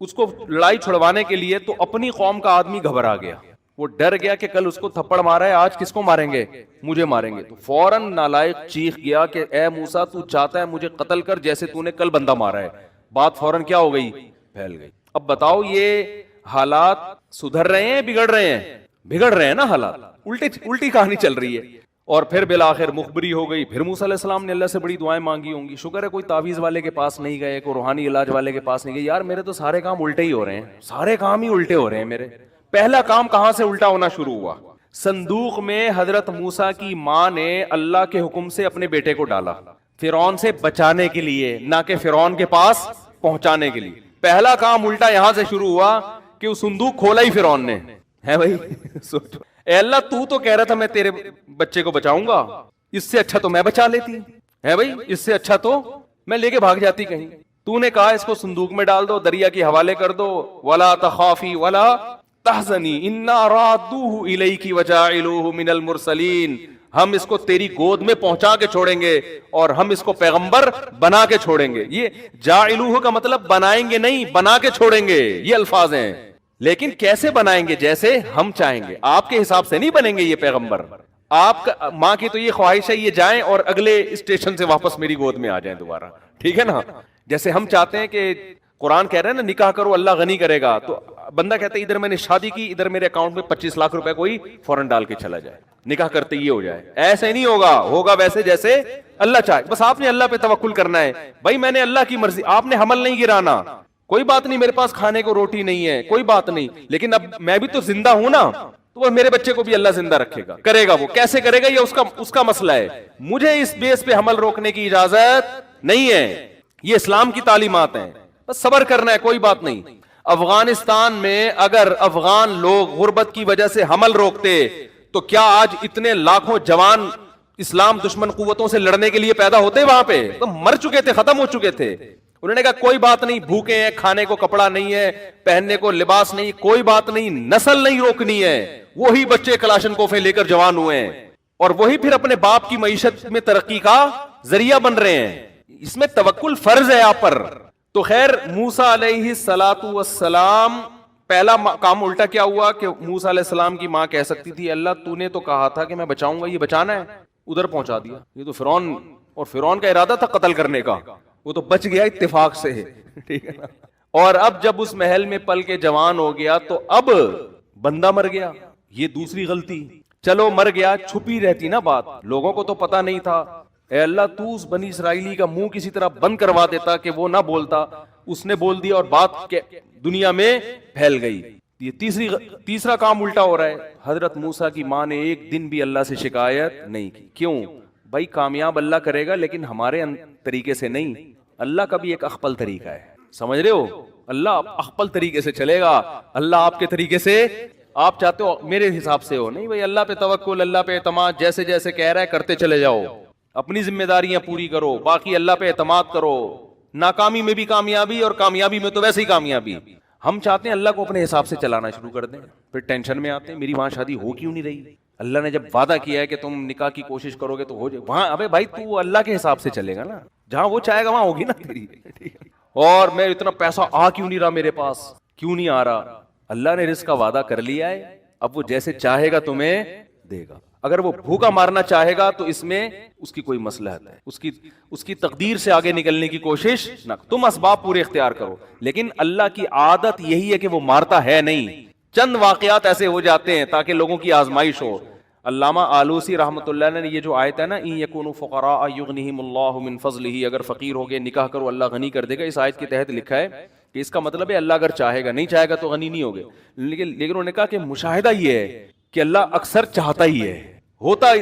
اس کو لڑائی چھڑوانے کے لیے، تو اپنی قوم کا آدمی گھبرا گیا، وہ ڈر گیا کہ کل اس کو تھپڑ مارا ہے، آج کس کو ماریں گے؟ مجھے ماریں گے۔ تو فوراً نالائق چیخ گیا کہ اے موسیٰ تو چاہتا ہے مجھے قتل کر جیسے تو نے کل بندہ مارا ہے۔ بات فوراً کیا ہو گئی؟ پھیل گئی۔ اب بتاؤ یہ حالات سدھر رہے ہیں بگڑ رہے ہیں؟ بگڑ رہے ہیں نا حالات، الٹی کہانی چل رہی ہے۔ اور پھر بالآخر مخبری ہو گئی، پھر موسیٰ علیہ السلام نے اللہ سے بڑی دعائیں مانگی ہوں گی، شکر ہے کوئی تعویذ والے کے پاس نہیں گئے، کوئی روحانی علاج والے کے پاس نہیں گئے، یار میرے تو سارے کام الٹے ہی ہو رہے ہیں، سارے کام ہی الٹے ہو رہے ہیں میرے۔ پہلا کام کہاں سے الٹا ہونا شروع ہوا؟ صندوق میں حضرت موسیٰ کی ماں نے اللہ کے حکم سے اپنے بیٹے کو ڈالا، فرعون سے بچانے کے لیے، نہ کہ فرعون کے پاس پہنچانے کے لیے۔ پہلا کام الٹا یہاں سے شروع ہوا کہ وہ صندوق کھولا ہی فرعون نے، ہے بھائی؟ سوچو، اے اللہ تو کہہ رہا تھا میں تیرے بچے کو بچاؤں گا، اس سے اچھا تو میں بچا لیتی، ہے بھائی، اس سے اچھا تو میں لے کے بھاگ جاتی کہیں، تو نے کہا اس کو صندوق میں ڈال دو, دریا کے حوالے کر دو, ولا تخافی ولا تحزنی انا رادوہ الیک وجاعلوہ من المرسلین, ہم اس کو تیری گود میں پہنچا کے چھوڑیں گے اور ہم اس کو پیغمبر بنا کے چھوڑیں گے. یہ جاعلوہ کا مطلب بنائیں گے نہیں, بنا کے چھوڑیں گے, یہ الفاظ ہیں. لیکن کیسے بنائیں گے؟ جیسے ہم چاہیں گے. آپ کے حساب سے نہیں بنیں گے یہ پیغمبر. آپ کا ماں کی تو یہ خواہش ہے یہ جائیں اور اگلے اسٹیشن سے واپس میری گود میں آ جائیں دوبارہ, ٹھیک ہے نا. جیسے ہم چاہتے ہیں کہ قرآن کہہ رہے ہیں نا نکاح کرو اللہ غنی کرے گا, تو بندہ کہتا ہے ادھر میں نے شادی کی, ادھر میرے اکاؤنٹ میں 25 لاکھ روپے کوئی فوراً ڈال کے چلا جائے, نکاح کرتے یہ ہو جائے. ایسے نہیں ہوگا, ہوگا ویسے جیسے اللہ چاہے. بس آپ نے اللہ پہ توکل کرنا ہے. بھائی میں نے اللہ کی مرضی, آپ نے حمل نہیں گرانا, کوئی بات نہیں میرے پاس کھانے کو روٹی نہیں ہے, کوئی بات نہیں, لیکن اب میں بھی تو زندہ ہوں نا, تو وہ میرے بچے کو بھی اللہ زندہ رکھے گا, کرے گا. وہ کیسے کرے گا یہ اس کا مسئلہ ہے. مجھے اس بیس پہ حمل روکنے کی اجازت نہیں ہے. یہ اسلام کی تعلیمات ہیں. بس صبر کرنا ہے, کوئی بات نہیں. افغانستان میں اگر افغان لوگ غربت کی وجہ سے حمل روکتے تو کیا آج اتنے لاکھوں جوان اسلام دشمن قوتوں سے لڑنے کے لیے پیدا ہوتے وہاں پہ؟ تو مر چکے تھے, ختم ہو چکے تھے. انہوں نے کہا کوئی بات نہیں, بھوکے ہیں, کھانے کو کپڑا نہیں ہے, پہننے کو لباس نہیں, کوئی بات نہیں, نسل نہیں روکنی ہے. وہی بچے کلاشن کوفیں لے کر جوان ہوئے ہیں اور وہی پھر اپنے باپ کی معیشت میں ترقی کا ذریعہ بن رہے ہیں. اس میں توکل فرض ہے آپ پر. تو خیر موسیٰ علیہ السلام پہلا کام الٹا کیا ہوا کہ موسیٰ علیہ السلام کی ماں کہہ سکتی تھی اللہ تو نے تو کہا تھا کہ میں بچاؤں گا, یہ بچانا ہے, ادھر پہنچا دیا. یہ تو فرعون, اور فرعون کا ارادہ تھا قتل کرنے کا, وہ تو بچ گیا اتفاق سے, ٹھیک ہے نا. اور اب جب اس محل میں پل کے جوان ہو گیا تو اب بندہ مر گیا, یہ دوسری غلطی. چلو مر گیا, چھپی رہتی نا بات, لوگوں کو تو پتا نہیں تھا. اے اللہ تو اس بنی اسرائیلی کا منہ کسی طرح بند کروا دیتا کہ وہ نہ بولتا, اس نے بول دیا اور بات دنیا میں پھیل گئی. یہ تیسرا کام الٹا ہو رہا ہے. حضرت موسیٰ کی ماں نے ایک دن بھی اللہ سے شکایت نہیں کی. کیوں بھائی؟ کامیاب اللہ کرے گا لیکن ہمارے طریقے سے نہیں. اللہ کا بھی ایک اخپل طریقہ ہے, سمجھ رہے ہو؟ اللہ اخپل طریقے سے چلے گا. اللہ آپ کے طریقے سے, آپ چاہتے ہو میرے حساب سے ہو, نہیں بھائی اللہ پہ توکل, اللہ پہ اعتماد, جیسے جیسے کہہ رہا ہے کرتے چلے جاؤ, اپنی ذمہ داریاں پوری کرو, باقی اللہ پہ اعتماد کرو. ناکامی میں بھی کامیابی اور کامیابی میں تو ویسے ہی کامیابی. ہم چاہتے ہیں اللہ کو اپنے حساب سے چلانا شروع کر دیں, پھر ٹینشن میں آتے ہیں میری وہاں شادی ہو کیوں نہیں رہی. اللہ نے جب وعدہ کیا ہے کہ تم نکاح کی کوشش کرو گے تو ہو جائے, وہاں ابے بھائی تو اللہ کے حساب سے چلے گا نا, جہاں وہ چاہے گا وہاں ہوگی نا تیری. اور میں اتنا پیسہ آ کیوں نہیں رہا میرے پاس, کیوں نہیں آ رہا؟ اللہ نے رزق کا وعدہ کر لیا ہے, اب وہ جیسے چاہے گا تمہیں دے گا. اگر وہ بھوکا مارنا چاہے گا تو اس میں اس کی کوئی مصلحت ہے, اس کی تقدیر سے آگے نکلنے کی کوشش نہ. تم اسباب پورے اختیار کرو, لیکن اللہ کی عادت یہی ہے کہ وہ مارتا ہے نہیں. چند واقعات ایسے ہو جاتے ہیں تاکہ لوگوں کی آزمائش ہو. علامہ آلوسی رحمۃ اللہ نے یہ جو آیت ہے نا ان یکونوا فقراء یغنیہم اللہ من فضلہ, اگر فقیر ہو گئے نکاح کرو اللہ غنی کر دے گا, اس آیت کے تحت لکھا ہے کہ اس کا مطلب ہے اللہ اگر چاہے گا, نہیں چاہے گا تو غنی نہیں ہوگے. لیکن انہوں نے کہا کہ مشاہدہ یہ ہے کہ اللہ اکثر چاہتا ہی ہے, ہوتا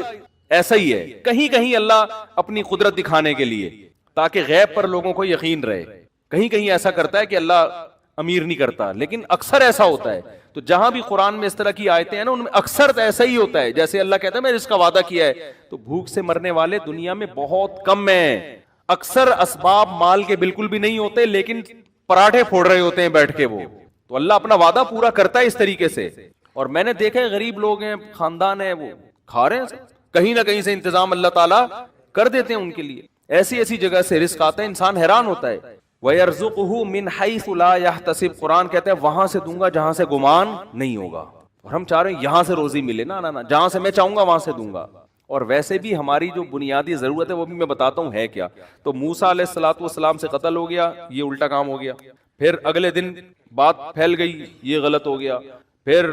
ایسا ہی ہے. کہیں کہیں اللہ اپنی قدرت دکھانے کے لیے تاکہ غیب پر لوگوں کو یقین رہے, کہیں کہیں ایسا کرتا ہے کہ اللہ امیر نہیں کرتا, لیکن اکثر ایسا ہوتا ہے. تو جہاں بھی قرآن میں اس طرح کی آیتیں ہیں نا ان میں اکثر ایسا ہی ہوتا ہے. جیسے اللہ کہتا ہے میں اس کا وعدہ کیا ہے, تو بھوک سے مرنے والے دنیا میں بہت کم ہیں. اکثر اسباب مال کے بالکل بھی نہیں ہوتے لیکن پراٹھے پھوڑ رہے ہوتے ہیں بیٹھ کے وہ. تو اللہ اپنا وعدہ پورا کرتا ہے اس طریقے سے. اور میں نے دیکھا ہے غریب لوگ ہیں, خاندان ہے, وہ کھا رہے ہیں, کہیں نہ کہیں سے انتظام اللہ تعالیٰ کر دیتے ہیں ان کے لیے. ایسی ایسی جگہ سے رزق آتا ہے, انسان حیران ہوتا ہے. وَيَرْزُقُهُ مِنْ حَيْثُ لَا يَحْتَسِبُ, قرآن کہتا ہے وہاں سے دوں گا جہاں سے گمان نہیں ہوگا. اور ہم چاہ رہے ہیں یہاں سے روزی ملے, نا جہاں سے میں چاہوں گا وہاں سے دوں گا. اور ویسے بھی ہماری جو بنیادی ضرورت ہے وہ بھی میں بتاتا ہوں ہے کیا. تو موسیٰ علیہ السلام سے قتل ہو گیا, یہ الٹا کام ہو گیا. پھر اگلے دن بات پھیل گئی, یہ غلط ہو گیا. پھر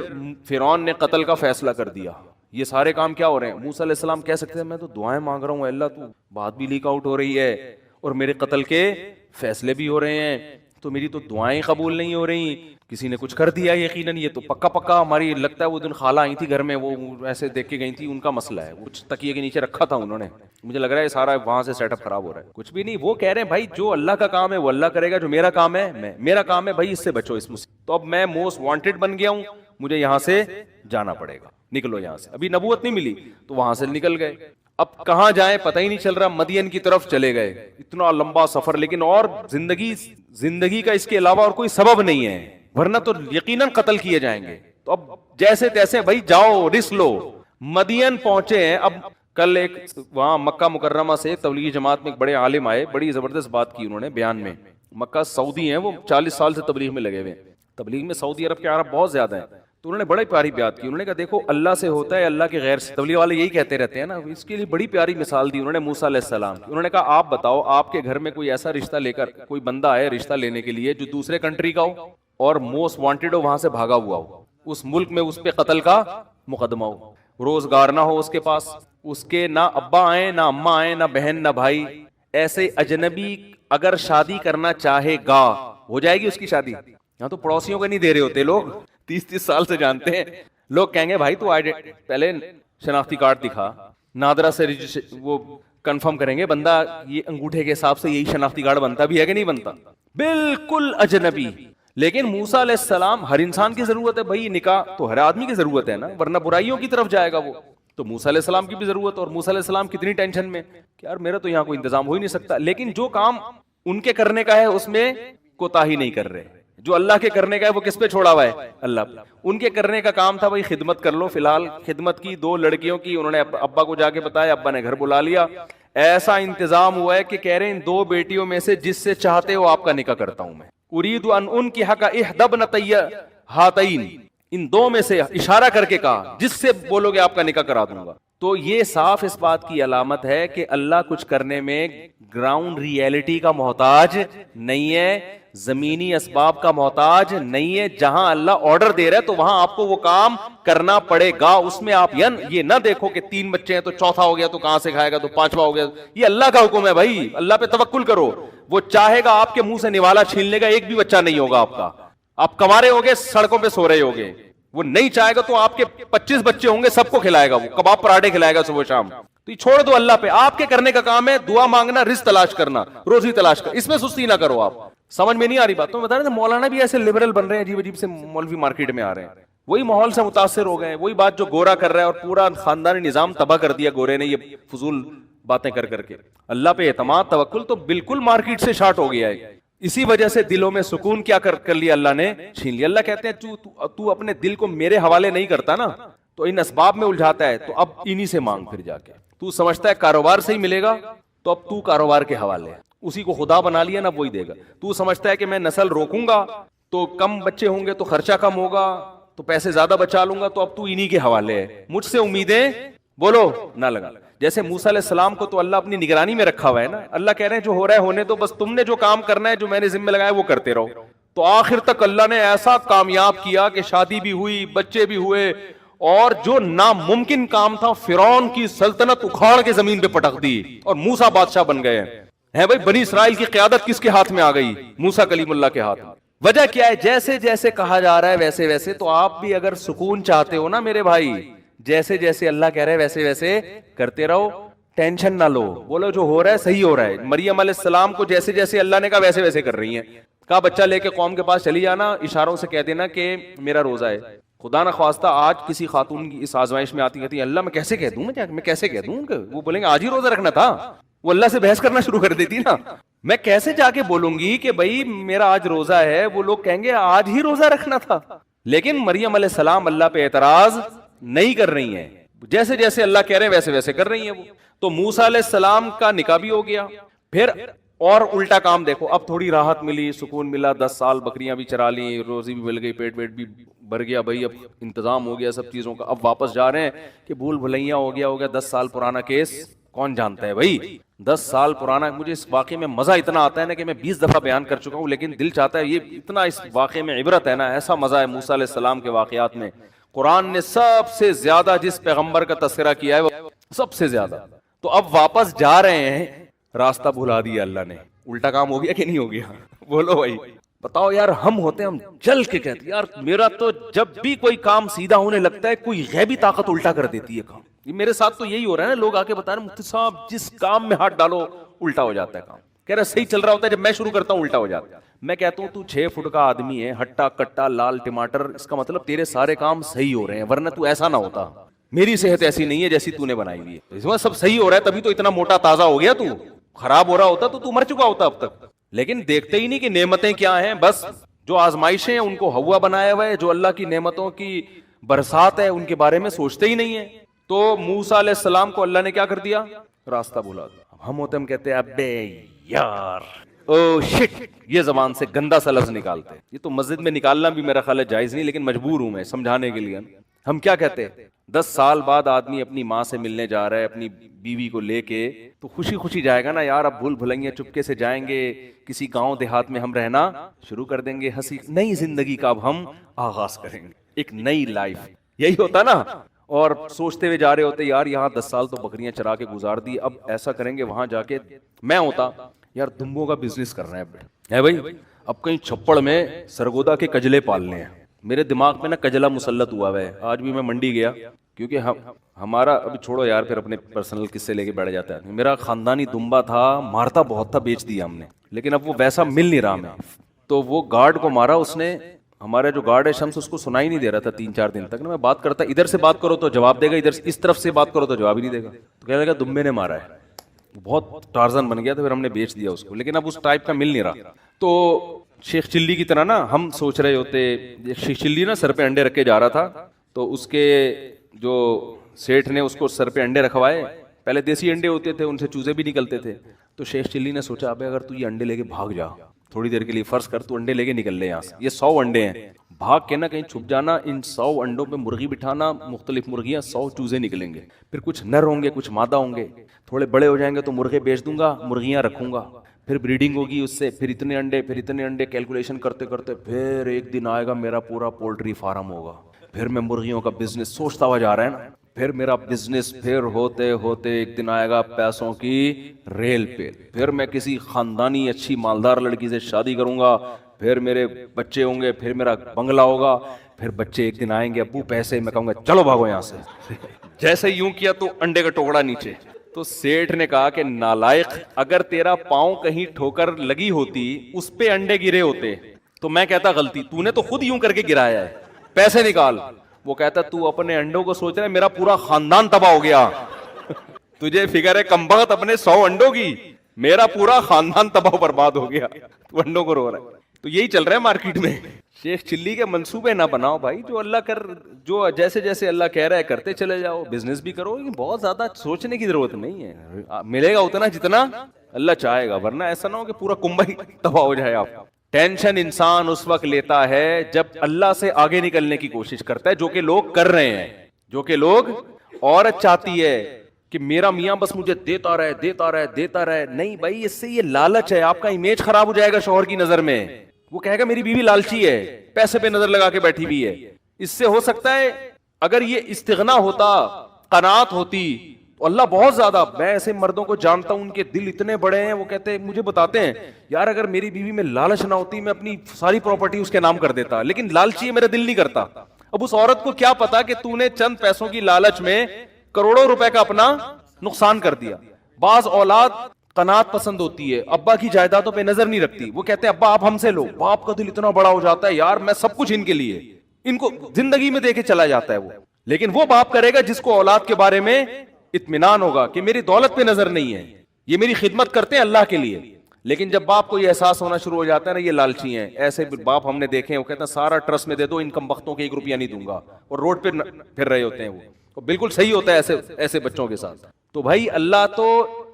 فرعون نے قتل کا فیصلہ کر دیا. یہ سارے کام کیا ہو رہے ہیں؟ موسیٰ علیہ السلام کہہ سکتے ہیں میں تو دعائیں مانگ رہا ہوں اللہ, تو بات بھی لیک آؤٹ ہو رہی ہے اور میرے قتل کے فیصلے بھی ہو رہے ہیں, تو میری تو دعائیں قبول نہیں ہو رہی. کسی نے کچھ کر دیا یقیناً, یہ تو پکا ہماری لگتا ہے وہ دن خالہ آئی تھی گھر میں, وہ ایسے دیکھ کے گئی تھی, ان کا مسئلہ ہے, کچھ تکیے کے نیچے رکھا تھا انہوں نے, مجھے لگ رہا ہے سارا وہاں سے سیٹ اپ خراب ہو رہا ہے. کچھ بھی نہیں, وہ کہہ رہے ہیں بھائی جو اللہ کا کام ہے وہ اللہ کرے گا, جو میرا کام ہے میرا کام ہے بھائی اس سے بچو, اس مصیبت. تو اب میں موسٹ وانٹیڈ بن گیا ہوں, مجھے یہاں سے جانا پڑے گا, نکلو یہاں سے. ابھی نبوت نہیں ملی تو وہاں سے نکل گئے. اب کہاں جائیں پتہ ہی نہیں چل رہا, مدین کی طرف چلے گئے, اتنا لمبا سفر, لیکن اور زندگی کا اس کے علاوہ اور کوئی سبب نہیں ہے, ورنہ تو یقیناً قتل کیے جائیں گے. تو اب جیسے تیسے بھائی جاؤ رسک لو, مدین پہنچے ہیں. اب کل ایک وہاں مکہ مکرمہ سے تبلیغی جماعت میں ایک بڑے عالم آئے, بڑی زبردست بات کی انہوں نے بیان میں. مکہ سعودی ہیں, وہ 40 سال سے تبلیغ میں لگے ہوئے, تبلیغ میں سعودی عرب کے عرب بہت زیادہ ہیں. تو انہوں نے بڑی پیاری بات کی, انہوں نے کہا دیکھو اللہ سے ہوتا ہے, اللہ کے غیر سے. تبلیغ والے یہی کہتے رہتے ہیں نا, اس کے لیے بڑی پیاری مثال دی انہوں نے موسیٰ علیہ السلام کی. انہوں نے کہا آپ بتاؤ, آپ کے گھر میں کوئی ایسا رشتہ لے کر کوئی بندہ آئے رشتہ لینے کے لیے جو دوسرے کنٹری کا ہو اور موسٹ وانٹیڈ ہو, وہاں سے بھاگا ہوا ہو, اس ملک میں اس پہ قتل کا مقدمہ ہو, روزگار نہ ہو اس کے پاس, اس کے نہ ابا آئیں نہ اماں آئیں نہ بہن نہ بھائی, ایسے اجنبی اگر شادی کرنا چاہے گا ہو جائے گی اس کی شادی. یہاں تو پڑوسیوں کو نہیں دے رہے ہوتے لوگ, 30 سال سے جانتے ہیں لوگ, کہیں گے بھائی تو پہلے شناختی کارڈ دکھا, نادرا سے وہ کنفرم کریں گے بندہ یہ انگوٹھے کے حساب سے یہی شناختی کارڈ بنتا بھی ہے کہ نہیں بنتا, بالکل اجنبی. لیکن موسیٰ علیہ السلام, ہر انسان کی ضرورت ہے بھائی, نکاح تو ہر آدمی کی ضرورت ہے نا, ورنہ برائیوں کی طرف جائے گا وہ. تو موسیٰ علیہ السلام کی بھی ضرورت, اور موسیٰ علیہ السلام کتنی ٹینشن میں کہ یار میرا تو یہاں کوئی انتظام ہو ہی نہیں سکتا. لیکن جو کام ان کے کرنے کا ہے اس میں کوتاہی نہیں کر رہے, جو اللہ کے کرنے کا ہے وہ کس پہ چھوڑا ہوا ہے, اللہ پہ. ان کے کرنے کا کام تھا بھائی خدمت کر لو. فی الحال خدمت کی 2 لڑکیوں کی, انہوں نے ابا کو جا کے بتایا, ابا نے گھر بلا لیا. ایسا انتظام ہوا ہے کہ کہہ رہے ہیں ان 2 بیٹیوں میں سے جس سے چاہتے ہو آپ کا نکاح کرتا ہوں میں. اريد ان انكح احدى ابنتي هاتين, ان 2 میں سے اشارہ کر کے کہا جس سے بولو گے آپ کا نکاح کرا دوں گا. تو یہ صاف اس بات کی علامت ہے کہ اللہ کچھ کرنے میں گراؤنڈ ریئلٹی کا محتاج نہیں ہے, زمینی اسباب کا محتاج نہیں ہے. جہاں اللہ آرڈر دے رہا ہے تو وہاں آپ کو وہ کام کرنا پڑے گا. اس میں آپ یہ نہ دیکھو کہ 3 بچے ہیں تو چوتھا ہو گیا تو کہاں سے کھائے گا, تو 5واں ہو گیا. یہ اللہ کا حکم ہے بھائی, اللہ پہ توکل کرو. وہ چاہے گا آپ کے منہ سے نوالا چھین لے گا, ایک بھی بچہ نہیں ہوگا آپ کا. آپ کمارے ہوگے, سڑکوں پہ سو رہے ہوگے. وہ نہیں چاہے گا تو آپ کے 25 بچے ہوں گے, سب کو کھلائے گا, وہ کباب پراٹھے کھلائے گا صبح شام. تو یہ چھوڑ دو اللہ پہ. آپ کے کرنے کا کام ہے دعا مانگنا, رزق تلاش کرنا, روزی تلاش کرنا. اس میں سستی نہ کرو آپ. سمجھ میں نہیں آ رہی بات؟ تو میں بتا رہا تھا مولانا بھی ایسے لبرل بن رہے ہیں, عجیب عجیب سے مولوی مارکیٹ میں آ رہے ہیں, وہی ماحول سے متاثر ہو گئے. وہی بات جو گورا کر رہا ہے اور پورا خاندانی نظام تباہ کر دیا گورے نے, یہ فضول باتیں کر کر کے. اللہ پہ اعتماد توکل تو بالکل مارکیٹ سے شارٹ ہو گیا ہے. اسی وجہ سے دلوں میں سکون کیا کر لیا اللہ نے, چھین لیا. اللہ کہتے ہیں تو اپنے دل کو میرے حوالے نہیں کرتا نا, تو ان اسباب میں الجھاتا ہے, تو اب انہی سے مانگ. پھر جا کے تو سمجھتا ہے کاروبار سے ہی ملے گا, تو اب تو کاروبار کے حوالے ہے. اسی کو خدا بنا لیا نا, وہی دے گا. تو سمجھتا ہے کہ میں نسل روکوں گا تو کم بچے ہوں گے تو خرچہ کم ہوگا, تو پیسے زیادہ بچا لوں گا, تو اب تو انہی کے حوالے ہے. مجھ سے امیدیں بولو نہ لگا. جیسے موسیٰ علیہ السلام کو تو اللہ اپنی نگرانی میں رکھا ہوا ہے نا. اللہ کہہ رہے ہیں جو ہو رہا ہے ہونے تو, بس تم نے جو کام کرنا ہے جو میں نے ذمہ لگایا وہ کرتے رہو. تو آخر تک اللہ نے ایسا کامیاب کیا کہ شادی بھی ہوئی, بچے بھی ہوئے, اور جو ناممکن کام تھا فرعون کی سلطنت اکھاڑ کے زمین پہ پٹک دی اور موسیٰ بادشاہ بن گئے ہیں. بھائی بنی اسرائیل کی قیادت کس کے ہاتھ میں آ گئی؟ موسیٰ کلیم اللہ کے ہاتھ. وجہ کیا ہے؟ جیسے جیسے کہا جا رہا ہے ویسے ویسے. تو آپ بھی اگر سکون چاہتے ہو نا میرے بھائی, جیسے جیسے اللہ کہہ رہے ہیں ویسے ویسے کرتے رہو, ٹینشن نہ لو. بولو جو ہو رہا ہے صحیح ہو رہا ہے. مریم علیہ السلام کو جیسے جیسے اللہ نے کہا ویسے ویسے کر رہی ہیں. کہا بچہ لے کے قوم کے پاس چلی جانا, اشاروں سے کہہ دینا کہ میرا روزہ ہے. خدا نہ خواستہ آج کسی خاتون کی اس آزمائش میں آتی کہتی اللہ میں کیسے کہہ دوں, میں کیسے کہہ دوں, وہ بولیں گے آج ہی روزہ رکھنا تھا. وہ اللہ سے بحث کرنا شروع کر دیتی نا, میں کیسے جا کے بولوں گی کہ بھائی میرا آج روزہ ہے. وہ لوگ کہیں گے آج ہی روزہ رکھنا تھا. لیکن مریم علیہ السلام اللہ پہ اعتراض نہیں کر رہی ہیں, جیسے جیسے اللہ کہہ رہے ہیں ویسے ویسے کر رہی ہیں وہ. تو موسیٰ علیہ السلام کا نکاح بھی ہو گیا. پھر اور الٹا کام دیکھو, اب تھوڑی راحت ملی, سکون ملا, 10 سال بکریاں بھی چرا لی, روزی بھی مل گئی, پیٹ ویٹ بھی بھر گیا, بھائی اب انتظام ہو گیا سب چیزوں کا. اب واپس جا رہے ہیں کہ بھول بھلیاں ہو گیا 10 سال پرانا کیس کون جانتا ہے بھائی, 10 سال پرانا. مجھے اس واقعے میں مزہ اتنا آتا ہے نا کہ میں 20 دفعہ بیان کر چکا ہوں, لیکن دل چاہتا ہے یہ اتنا اس واقعے میں عبرت ہے نا, ایسا مزہ ہے موسیٰ علیہ السلام کے واقعات میں. قرآن نے سب سے زیادہ جس پیغمبر کا تذکرہ کیا ہے وہ سب سے زیادہ. تو اب واپس جا رہے ہیں, راستہ بھلا دیا اللہ نے. الٹا کام ہو گیا کہ نہیں ہو گیا؟ بولو بھائی بتاؤ یار. ہم ہوتے ہیں ہم جل کے کہتے یار میرا تو جب بھی کوئی کام سیدھا ہونے لگتا ہے کوئی غیبی طاقت الٹا کر دیتی ہے کام. یہ میرے ساتھ تو یہی ہو رہا ہے نا, لوگ آ کے بتا رہے ہیں مفتی صاحب جس کام میں ہاتھ ڈالو الٹا ہو جاتا ہے کام. کہہ رہا صحیح چل رہا ہوتا ہے, جب میں شروع کرتا ہوں الٹا ہو جاتا ہے. میں کہتا ہوں تو 6 فٹ کا آدمی ہے, ہٹا کٹا لال ٹماٹر, اس کا مطلب تیرے سارے کام صحیح ہو رہے ہیں, ورنہ تو ایسا نہ ہوتا. میری صحت ایسی نہیں ہے جیسی تو نے بنائی ہوئی ہے. اس میں سب صحیح ہو رہا ہے تبھی تو اتنا موٹا تازہ ہو گیا. تو خراب ہو رہا ہوتا تو مر چکا ہوتا اب تک. لیکن دیکھتے ہی نہیں کہ نعمتیں کیا ہیں. بس جو آزمائشیں ہیں ان کو ہوا بنایا ہوا ہے, جو اللہ کی نعمتوں کی برسات ہے ان کے بارے میں سوچتے ہی نہیں ہے. تو موسیٰ علیہ السلام کو اللہ نے کیا کر دیا؟ راستہ بھلا دیا. ہم ہوتے ہم کہتے ہیں ابے یار, او شٹ, یہ زبان سے گندا سا لفظ نکالتے ہیں. یہ تو مسجد میں نکالنا بھی میرا خیال ہے جائز نہیں, لیکن مجبور ہوں میں سمجھانے کے لیے. ہم کیا کہتے ہیں؟ 10 سال بعد آدمی اپنی ماں سے ملنے جا رہا ہے اپنی بیوی کو لے کے, تو خوشی خوشی جائے گا نا یار. اب بھول بھلائیاں چپکے سے جائیں گے, کسی گاؤں دیہات میں ہم رہنا شروع کر دیں گے, ہنسی نئی زندگی کا اب ہم آغاز کریں گے, ایک نئی لائف. یہی ہوتا نا. اور سوچتے ہوئے جا رہے ہوتے یار یہاں 10 سال تو بکریاں چرا کے گزار دی, اب ایسا کریں گے وہاں جا کے. میں ہوتا یار دمبوں کا بزنس کرنا ہے بھائی, اب کہیں چھپڑ میں سرگودا کے کجلے پالنے ہیں. میرے دماغ میں نا کجلا مسلط ہوا ہے. آج بھی میں منڈی گیا, کیونکہ ہمارا ابھی چھوڑو یار, پھر اپنے پرسنل قصے لے کے بیٹھ جاتا ہے. میرا خاندانی دمبا تھا, مارتا بہت تھا, بیچ دیا ہم نے, لیکن اب وہ ویسا مل نہیں رہا. میں تو وہ گارڈ کو مارا اس نے. ہمارا جو گارڈ ہے شمس, اس کو سنائی نہیں دے رہا تھا 3-4 دن تک. نا میں بات کرتا, ادھر سے بات کرو تو جواب دے گا, ادھر اس طرف سے بات کرو تو جواب ہی نہیں دے گا. تو کہنے لگا دمبے نے مارا ہے. بہت ٹارزن بن گیا تھا, پھر ہم نے بیچ دیا اس کو. لیکن اب اس ٹائپ کا مل نہیں رہا. تو شیخ چلی کی طرح نا ہم سوچ رہے ہوتے, شیخ چلی نا سر پہ انڈے رکھ کے جا رہا تھا, تو اس کے جو سیٹھ نے اس کو سر پہ انڈے رکھوائے. پہلے دیسی انڈے ہوتے تھے, ان سے چوزے بھی نکلتے تھے. تو شیخ چلی نے سوچا ابے اگر تو یہ انڈے لے کے بھاگ جا تھوڑی دیر کے لیے, فرض کر تو انڈے لے کے نکل لے یہاں سے, یہ 100 انڈے ہیں, بھاگ کے نا کہیں چھپ جانا, ان 100 انڈوں پہ مرغی بٹھانا, مختلف مرغیاں, 100 چوزے نکلیں گے. پھر کچھ نر ہوں گے کچھ مادہ ہوں گے, تھوڑے بڑے ہو جائیں گے تو مرغے بیچ دوں گا, مرغیاں رکھوں گا, پھر بریڈنگ ہوگی اس سے, پھر اتنے انڈے, کیلکولیشن کرتے کرتے پھر ایک دن آئے گا میرا پورا پولٹری فارم ہوگا. پھر میں مرغیوں کا بزنس سوچتا ہوا جا رہا ہے نا, پھر میرا بزنس پھر ہوتے ہوتے ایک دن آئے گا پیسوں کی ریل پہ. پھر میں کسی خاندانی اچھی مالدار لڑکی سے شادی کروں گا, پھر میرے بچے ہوں گے, پھر میرا بنگلہ ہوگا, پھر بچے ایک دن آئیں گے ابو پیسے, میں کہوں گا چلو بھاگو یہاں سے. جیسے یوں کیا تو انڈے کا ٹکڑا نیچے. تو سیٹھ نے کہا کہ نالائق, اگر تیرا پاؤں کہیں ٹھوکر لگی ہوتی, اس پہ انڈے گرے ہوتے, تو میں کہتا غلطی, تو نے تو خود یوں کر کے گرایا ہے, پیسے نکال. وہ کہتا تو اپنے انڈوں کو سوچ رہا ہے, میرا پورا خاندان تباہ ہو گیا. تجھے فکر ہے کمبخت اپنے 100 انڈوں کی, میرا پورا خاندان تباہ برباد ہو گیا, تو انڈوں کو رو رہا ہے. تو یہی چل رہا ہے مارکیٹ میں. شیخ چلی کے منصوبے نہ بناؤ بھائی, جو اللہ جو جیسے جیسے اللہ کہہ رہا ہے کرتے چلے جاؤ. بزنس بھی کرو, بہت زیادہ سوچنے کی ضرورت نہیں ہے, ملے گا اتنا جتنا اللہ چاہے گا, ورنہ ایسا نہ ہو کہ پورا کنبہ ہی تباہ ہو جائے. آپ ٹینشن انسان اس وقت لیتا ہے جب اللہ سے آگے نکلنے کی کوشش کرتا ہے, جو کہ لوگ کر رہے ہیں. جو کہ لوگ, عورت چاہتی ہے کہ میرا میاں بس مجھے دیتا رہے. نہیں بھائی, اس سے یہ لالچ ہے, آپ کا امیج خراب ہو جائے گا شوہر کی نظر میں. وہ کہے گا میری بیوی لالچی ہے, پیسے پہ نظر لگا کے بیٹھی ہوئی ہے. اس سے ہو سکتا ہے اگر یہ استغنا ہوتا, قناعت ہوتی, تو اللہ بہت زیادہ. میں ایسے مردوں کو جانتا ہوں, ان کے دل اتنے بڑے ہیں, وہ کہتے ہیں, مجھے بتاتے ہیں یار اگر میری بیوی میں لالچ نہ ہوتی, میں اپنی ساری پراپرٹی اس کے نام کر دیتا, لیکن لالچی ہے, میرا دل نہیں کرتا. اب اس عورت کو کیا پتا کہ تو نے چند پیسوں کی لالچ میں کروڑوں روپے کا اپنا نقصان کر دیا. بعض اولاد قناعت پسند ہوتی ہے, ابا کی جائیدادوں پہ نظر نہیں رکھتی. وہ کہتے ہیں ابا آپ ہم سے لو. باپ کا دل اتنا بڑا ہو جاتا ہے, یار میں سب کچھ ان کے لیے, ان کو زندگی میں دے کے چلا جاتا ہے وہ. لیکن وہ باپ کرے گا جس کو اولاد کے بارے میں اطمینان ہوگا کہ میری دولت پہ نظر نہیں ہے, یہ میری خدمت کرتے ہیں اللہ کے لیے. لیکن جب باپ کو یہ احساس ہونا شروع ہو جاتا ہے نا یہ لالچی ہیں, ایسے باپ ہم نے دیکھے ہیں, وہ کہتے ہیں سارا ٹرسٹ میں دے دو, ان کم بختوں کے 1 روپیہ نہیں دوں گا, اور روڈ پہ پھر رہے ہوتے ہیں. وہ بالکل صحیح ہوتا ہے ایسے بچوں کے ساتھ. تو بھائی اللہ تو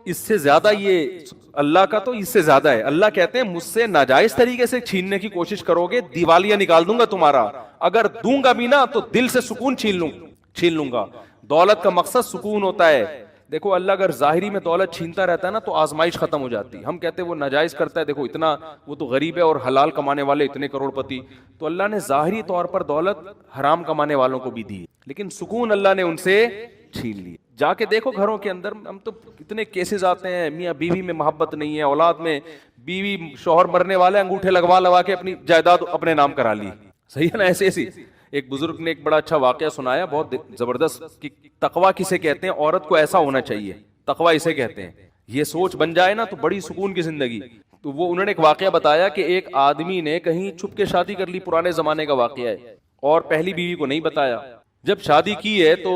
اس سے زیادہ, یہ اللہ کا تو اس سے زیادہ ہے. اللہ کہتے ہیں مجھ سے ناجائز طریقے سے چھیننے کی کوشش کرو گے, دیوالیاں نکال دوں گا تمہارا. اگر دوں گا بھی نا تو دل سے سکون چھین لوں گا. دولت کا مقصد سکون ہوتا ہے. دیکھو اللہ اگر ظاہری میں دولت چھینتا رہتا ہے نا تو آزمائش ختم ہو جاتی. ہم کہتے ہیں وہ ناجائز کرتا ہے, دیکھو اتنا, وہ تو غریب ہے, اور حلال کمانے والے اتنے کروڑ پتی. تو اللہ نے ظاہری طور پر دولت حرام کمانے والوں کو بھی دی, لیکن سکون اللہ نے ان سے چھین لی. جا کے دیکھو گھروں کے اندر, ہم تو کتنے کیسز آتے ہیں, میاں بیوی میں محبت نہیں ہے, اولاد میں, بیوی شوہر مرنے والے انگوٹھے لگوا کے اپنی جائیداد اپنے نام کرا لی. صحیح ہے نا, ایسی. ایک بزرگ نے ایک بڑا اچھا واقعہ سنایا, بہت زبردست, کہ تقویٰ کسے کہتے ہیں, عورت کو ایسا ہونا چاہیے, تقویٰ اسے کہتے ہیں. یہ سوچ بن جائے نا تو بڑی سکون کی زندگی. تو وہ انہوں نے ایک واقعہ بتایا کہ ایک آدمی نے کہیں چھپ کے شادی کر لی, پرانے زمانے کا واقعہ ہے, اور پہلی بیوی کو نہیں بتایا. جب شادی کی ہے تو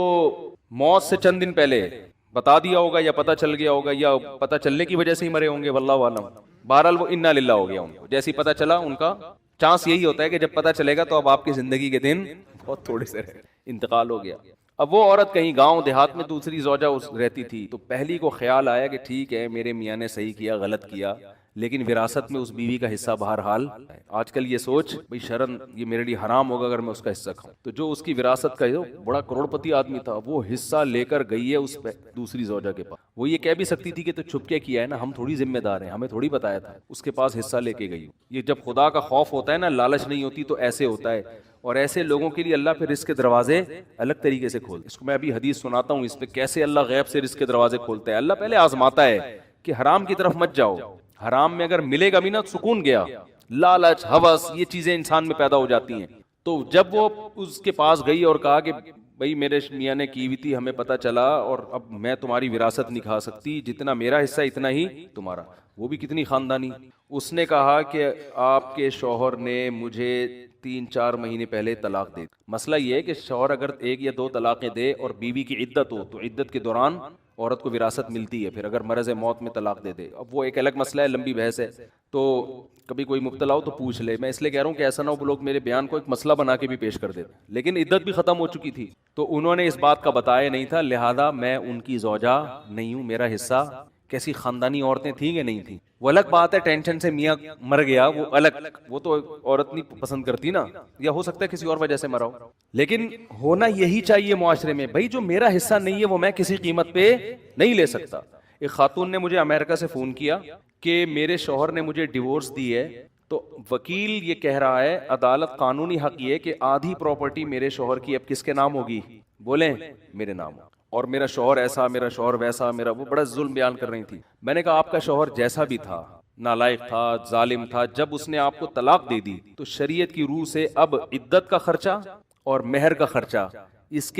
موت سے چند دن پہلے بتا دیا ہوگا یا پتہ چل گیا ہوگا یا پتہ چلنے کی وجہ سے ہی مرے ہوں گے، واللہ عالم. بہرحال وہ انا للہ ہو گیا ان کو. جیسے ہی پتہ چلا ان کا چانس یہی ہوتا ہے کہ جب پتہ چلے گا تو اب آپ کی زندگی کے دن بہت تھوڑے سے رہے، انتقال ہو گیا. اب وہ عورت کہیں گاؤں دیہات میں دوسری زوجہ رہتی تھی، تو پہلی کو خیال آیا کہ ٹھیک ہے میرے میاں نے صحیح کیا غلط کیا، لیکن وراثت میں اس بیوی کا حصہ بہرحال. آج کل یہ سوچ بھئی شرم یہ میرے لیے حرام ہوگا اگر میں اس کا حصہ کھاؤں. تو جو اس کی وراثت کا بڑا کروڑ پتی آدمی تھا، وہ حصہ لے کر گئی ہے اس پہ دوسری زوجہ کے پاس. وہ یہ کہہ بھی سکتی تھی کہ تو چھپ کے کیا ہے نا، ہم تھوڑی ذمہ دار ہیں، ہمیں تھوڑی بتایا تھا. اس کے پاس حصہ لے کے گئی. یہ جب خدا کا خوف ہوتا ہے نا، لالچ نہیں ہوتی، تو ایسے ہوتا ہے. اور ایسے لوگوں کے لیے اللہ پھر رزق کے دروازے الگ طریقے سے کھولتا ہے. اس کو میں ابھی حدیث سناتا ہوں اس پہ کیسے اللہ غیب سے رزق کے دروازے کھولتا ہے. اللہ پہلے آزماتا ہے کہ حرام کی طرف مت جاؤ. حرام میں اگر ملے گا بھی نا سکون گیا. لالچ، ہوس، یہ چیزیں انسان میں پیدا ہو جاتی ہیں. تو جب وہ اس کے پاس گئی اور کہا کہ بھائی میرے میاں نے کی ہوئی تھی، ہمیں پتہ چلا، اور اب میں تمہاری وراثت نہیں کھا سکتی، جتنا میرا حصہ اتنا ہی تمہارا. وہ بھی کتنی خاندانی. اس نے کہا کہ آپ کے شوہر نے مجھے 3-4 مہینے پہلے طلاق دے. مسئلہ یہ ہے کہ شوہر اگر 1 یا 2 طلاقیں دے اور بیوی کی عدت ہو تو عدت کے دوران عورت کو وراثت ملتی ہے. پھر اگر مرض موت میں طلاق دے دے، اب وہ ایک الگ مسئلہ ہے، لمبی بحث ہے. تو کبھی کوئی مبتلا ہو تو پوچھ لے. میں اس لیے کہہ رہا ہوں کہ ایسا نہ ہو وہ لوگ میرے بیان کو ایک مسئلہ بنا کے بھی پیش کر دیتے. لیکن عدت بھی ختم ہو چکی تھی تو انہوں نے اس بات کا بتایا نہیں تھا، لہذا میں ان کی زوجہ نہیں ہوں، میرا حصہ. کیسی خاندانی عورتیں تھیں کہ نہیں تھیں. وہ الگ بات ہے ٹینشن سے میاں مر گیا، وہ الگ، وہ تو عورت نہیں پسند کرتی نا، یا ہو سکتا ہے کسی اور وجہ سے مرا ہو. لیکن ہونا یہی چاہیے معاشرے میں، بھائی جو میرا حصہ نہیں ہے وہ میں کسی قیمت پہ نہیں لے سکتا. ایک خاتون نے مجھے امریکہ سے فون کیا کہ میرے شوہر نے مجھے ڈیورس دی ہے، تو وکیل یہ کہہ رہا ہے، عدالت قانونی حق یہ ہے کہ آدھی پراپرٹی میرے شوہر کی اب کس کے نام ہوگی؟ بولیں میرے نام. اور میرا شوہر ایسا، میرا شوہر ویسا، میرا وہ بڑا ظلم بیان کر رہی تھی. میں نے کہا آپ کا شوہر جیسا بھی تھا، نالائق تھا، ظالم تھا، جب اس نے آپ کو طلاق دے دی تو شریعت کی روح سے اب عدت کا خرچہ اور مہر کا خرچہ، اس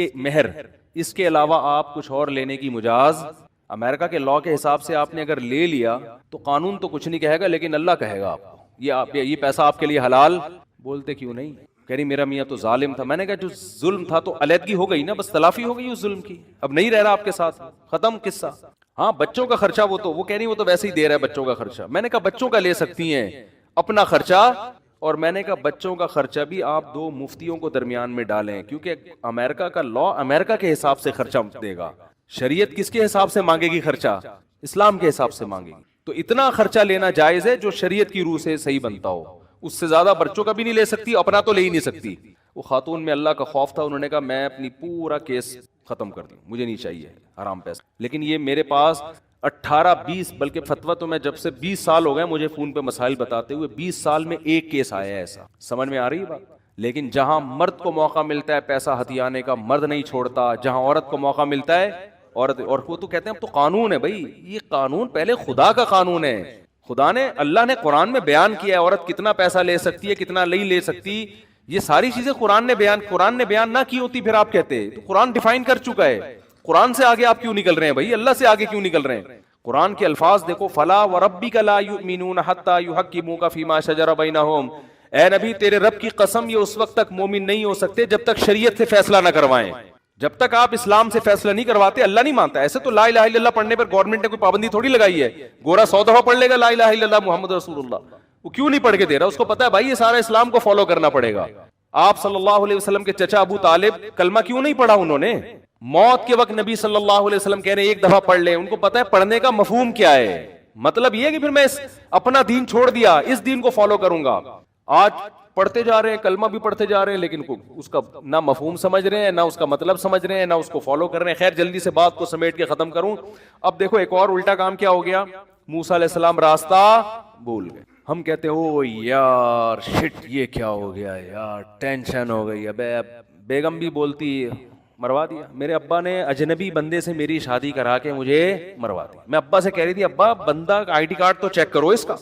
کے علاوہ آپ کچھ اور لینے کی مجاز. امریکہ کے لاء کے حساب سے آپ نے اگر لے لیا تو قانون تو کچھ نہیں کہے گا، لیکن اللہ کہے گا آپ یہ پیسہ آپ کے لیے حلال. بولتے کیوں نہیں؟ کہہ رہی میرا میاں تو ظالم تھا. میں نے کہا جو ظلم تھا تو علیحدگی ہو گئی نا، بس تلافی ہو گئی اس ظلم کی، اب نہیں رہ رہا آپ کے ساتھ، ختم قصہ. ہاں بچوں کا خرچہ وہ کہہ رہی وہ تو ویسے ہی دے رہا ہے بچوں کا خرچہ. میں نے کہا بچوں کا لے سکتی ہیں اپنا خرچہ، اور میں نے کہا بچوں کا خرچہ بھی آپ 2 مفتیوں کو درمیان میں ڈالیں، کیونکہ امریکہ کا لاء امریکہ کے حساب سے خرچہ دے گا. شریعت کس کے حساب سے مانگے گی خرچہ؟ اسلام کے حساب سے مانگے گی. تو اتنا خرچہ لینا جائز ہے جو شریعت کی روح سے صحیح بنتا ہو. اس سے زیادہ بچوں کا بھی نہیں لے سکتی، اپنا تو لے ہی نہیں سکتی. وہ خاتون میں اللہ کا خوف تھا، انہوں نے کہا میں اپنی پورا کیس ختم کر دوں، مجھے نہیں چاہیے حرام پیسہ. لیکن یہ میرے پاس 18-20 بلکہ فتویٰ تو میں جب سے 20 سال ہو گئے مجھے فون پہ مسائل بتاتے ہوئے، 20 سال میں ایک کیس آیا ہے ایسا. سمجھ میں آ رہی ہے بات؟ لیکن جہاں مرد کو موقع ملتا ہے پیسہ ہتھیانے کا، مرد نہیں چھوڑتا. جہاں عورت کو موقع ملتا ہے عورت، اور وہ تو کہتے ہیں اب تو قانون ہے. بھائی یہ قانون پہلے خدا کا قانون ہے. خدا نے، اللہ نے قرآن میں بیان کیا ہے عورت کتنا پیسہ لے سکتی ہے، کتنا نہیں لے سکتی. یہ ساری چیزیں قرآن نے بیان نہ کی ہوتی پھر آپ کہتے. تو قرآن ڈیفائن کر چکا ہے. قرآن سے آگے آپ کیوں نکل رہے ہیں بھائی؟ اللہ سے آگے کیوں نکل رہے ہیں؟ قرآن کے الفاظ دیکھو، فلا وربک لا یؤمنون حتی یحکموک فیما شجر بینہم. اے نبی تیرے رب کی قسم یہ اس وقت تک مومن نہیں ہو سکتے جب تک شریعت سے فیصلہ نہ کروائیں. جب تک آپ اسلام سے فیصلہ نہیں کرواتے اللہ نہیں مانتا. ایسے تو لا الہ الا اللہ پڑھنے پر گورنمنٹ نے کوئی پابندی تھوڑی لگائی ہے. گورا 100 دفعہ پڑھ لے گا لا الہ الا اللہ محمد رسول اللہ، وہ کیوں نہیں پڑھ کے دے رہا؟ اس کو پتا ہے بھائی یہ سارا اسلام کو فالو کرنا پڑے گا. آپ صلی اللہ علیہ وسلم کے چچا ابو طالب کلمہ کیوں نہیں پڑھا انہوں نے؟ موت کے وقت نبی صلی اللہ علیہ وسلم کہہ رہے ہیں ایک دفعہ پڑھ لیں. ان کو پتا ہے پڑھنے کا مفہوم کیا ہے. مطلب یہ ہے کہ پھر میں اپنا دین چھوڑ دیا، اس دین کو فالو کروں گا. آج پڑھتے جا رہے ہیں، کلمہ بھی پڑھتے جا رہے ہیں، لیکن اس کا نہ مفہوم سمجھ رہے ہیں، نہ اس کا مطلب سمجھ رہے ہیں، نہ اس کو فالو کر رہے ہیں. خیر جلدی سے بات کو سمیٹ کے ختم کروں. اب دیکھو ایک اور الٹا کام کیا ہو گیا. موسیٰ علیہ السلام راستہ بھول گئے. ہم کہتے ہیں او یار شٹ یہ کیا ہو گیا یار، ٹینشن ہو گئی. اب بیگم بھی بولتی مروا دیا. میرے ابا نے اجنبی بندے سے میری شادی کرا کے مجھے مروا دی. میں ابا سے کہہ رہی تھی ابا بندہ آئی ڈی کارڈ تو چیک کرو اس کا.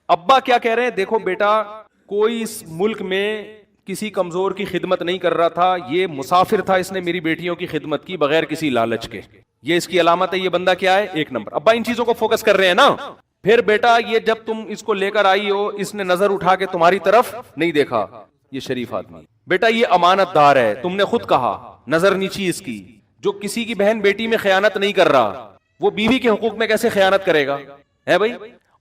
ابا کیا کہہ رہے ہیں، دیکھو بیٹا کوئی اس ملک میں کسی کمزور کی خدمت نہیں کر رہا تھا، یہ مسافر تھا، اس نے میری بیٹیوں کی خدمت کی بغیر کسی لالچ کے. یہ اس کی علامت ہے. یہ بندہ کیا ہے؟ 1 نمبر. ابا ان چیزوں کو فوکس کر رہے ہیں نا. پھر بیٹا یہ جب تم اس کو لے کر آئی ہو اس نے نظر اٹھا کے تمہاری طرف نہیں دیکھا، یہ شریف آدمی. بیٹا یہ امانت دار ہے, تم نے خود کہا, نظر نیچی اس کی. جو کسی کی بہن بیٹی میں خیانت نہیں کر رہا وہ بیوی کے حقوق میں کیسے خیانت کرے گا, ہے بھائی.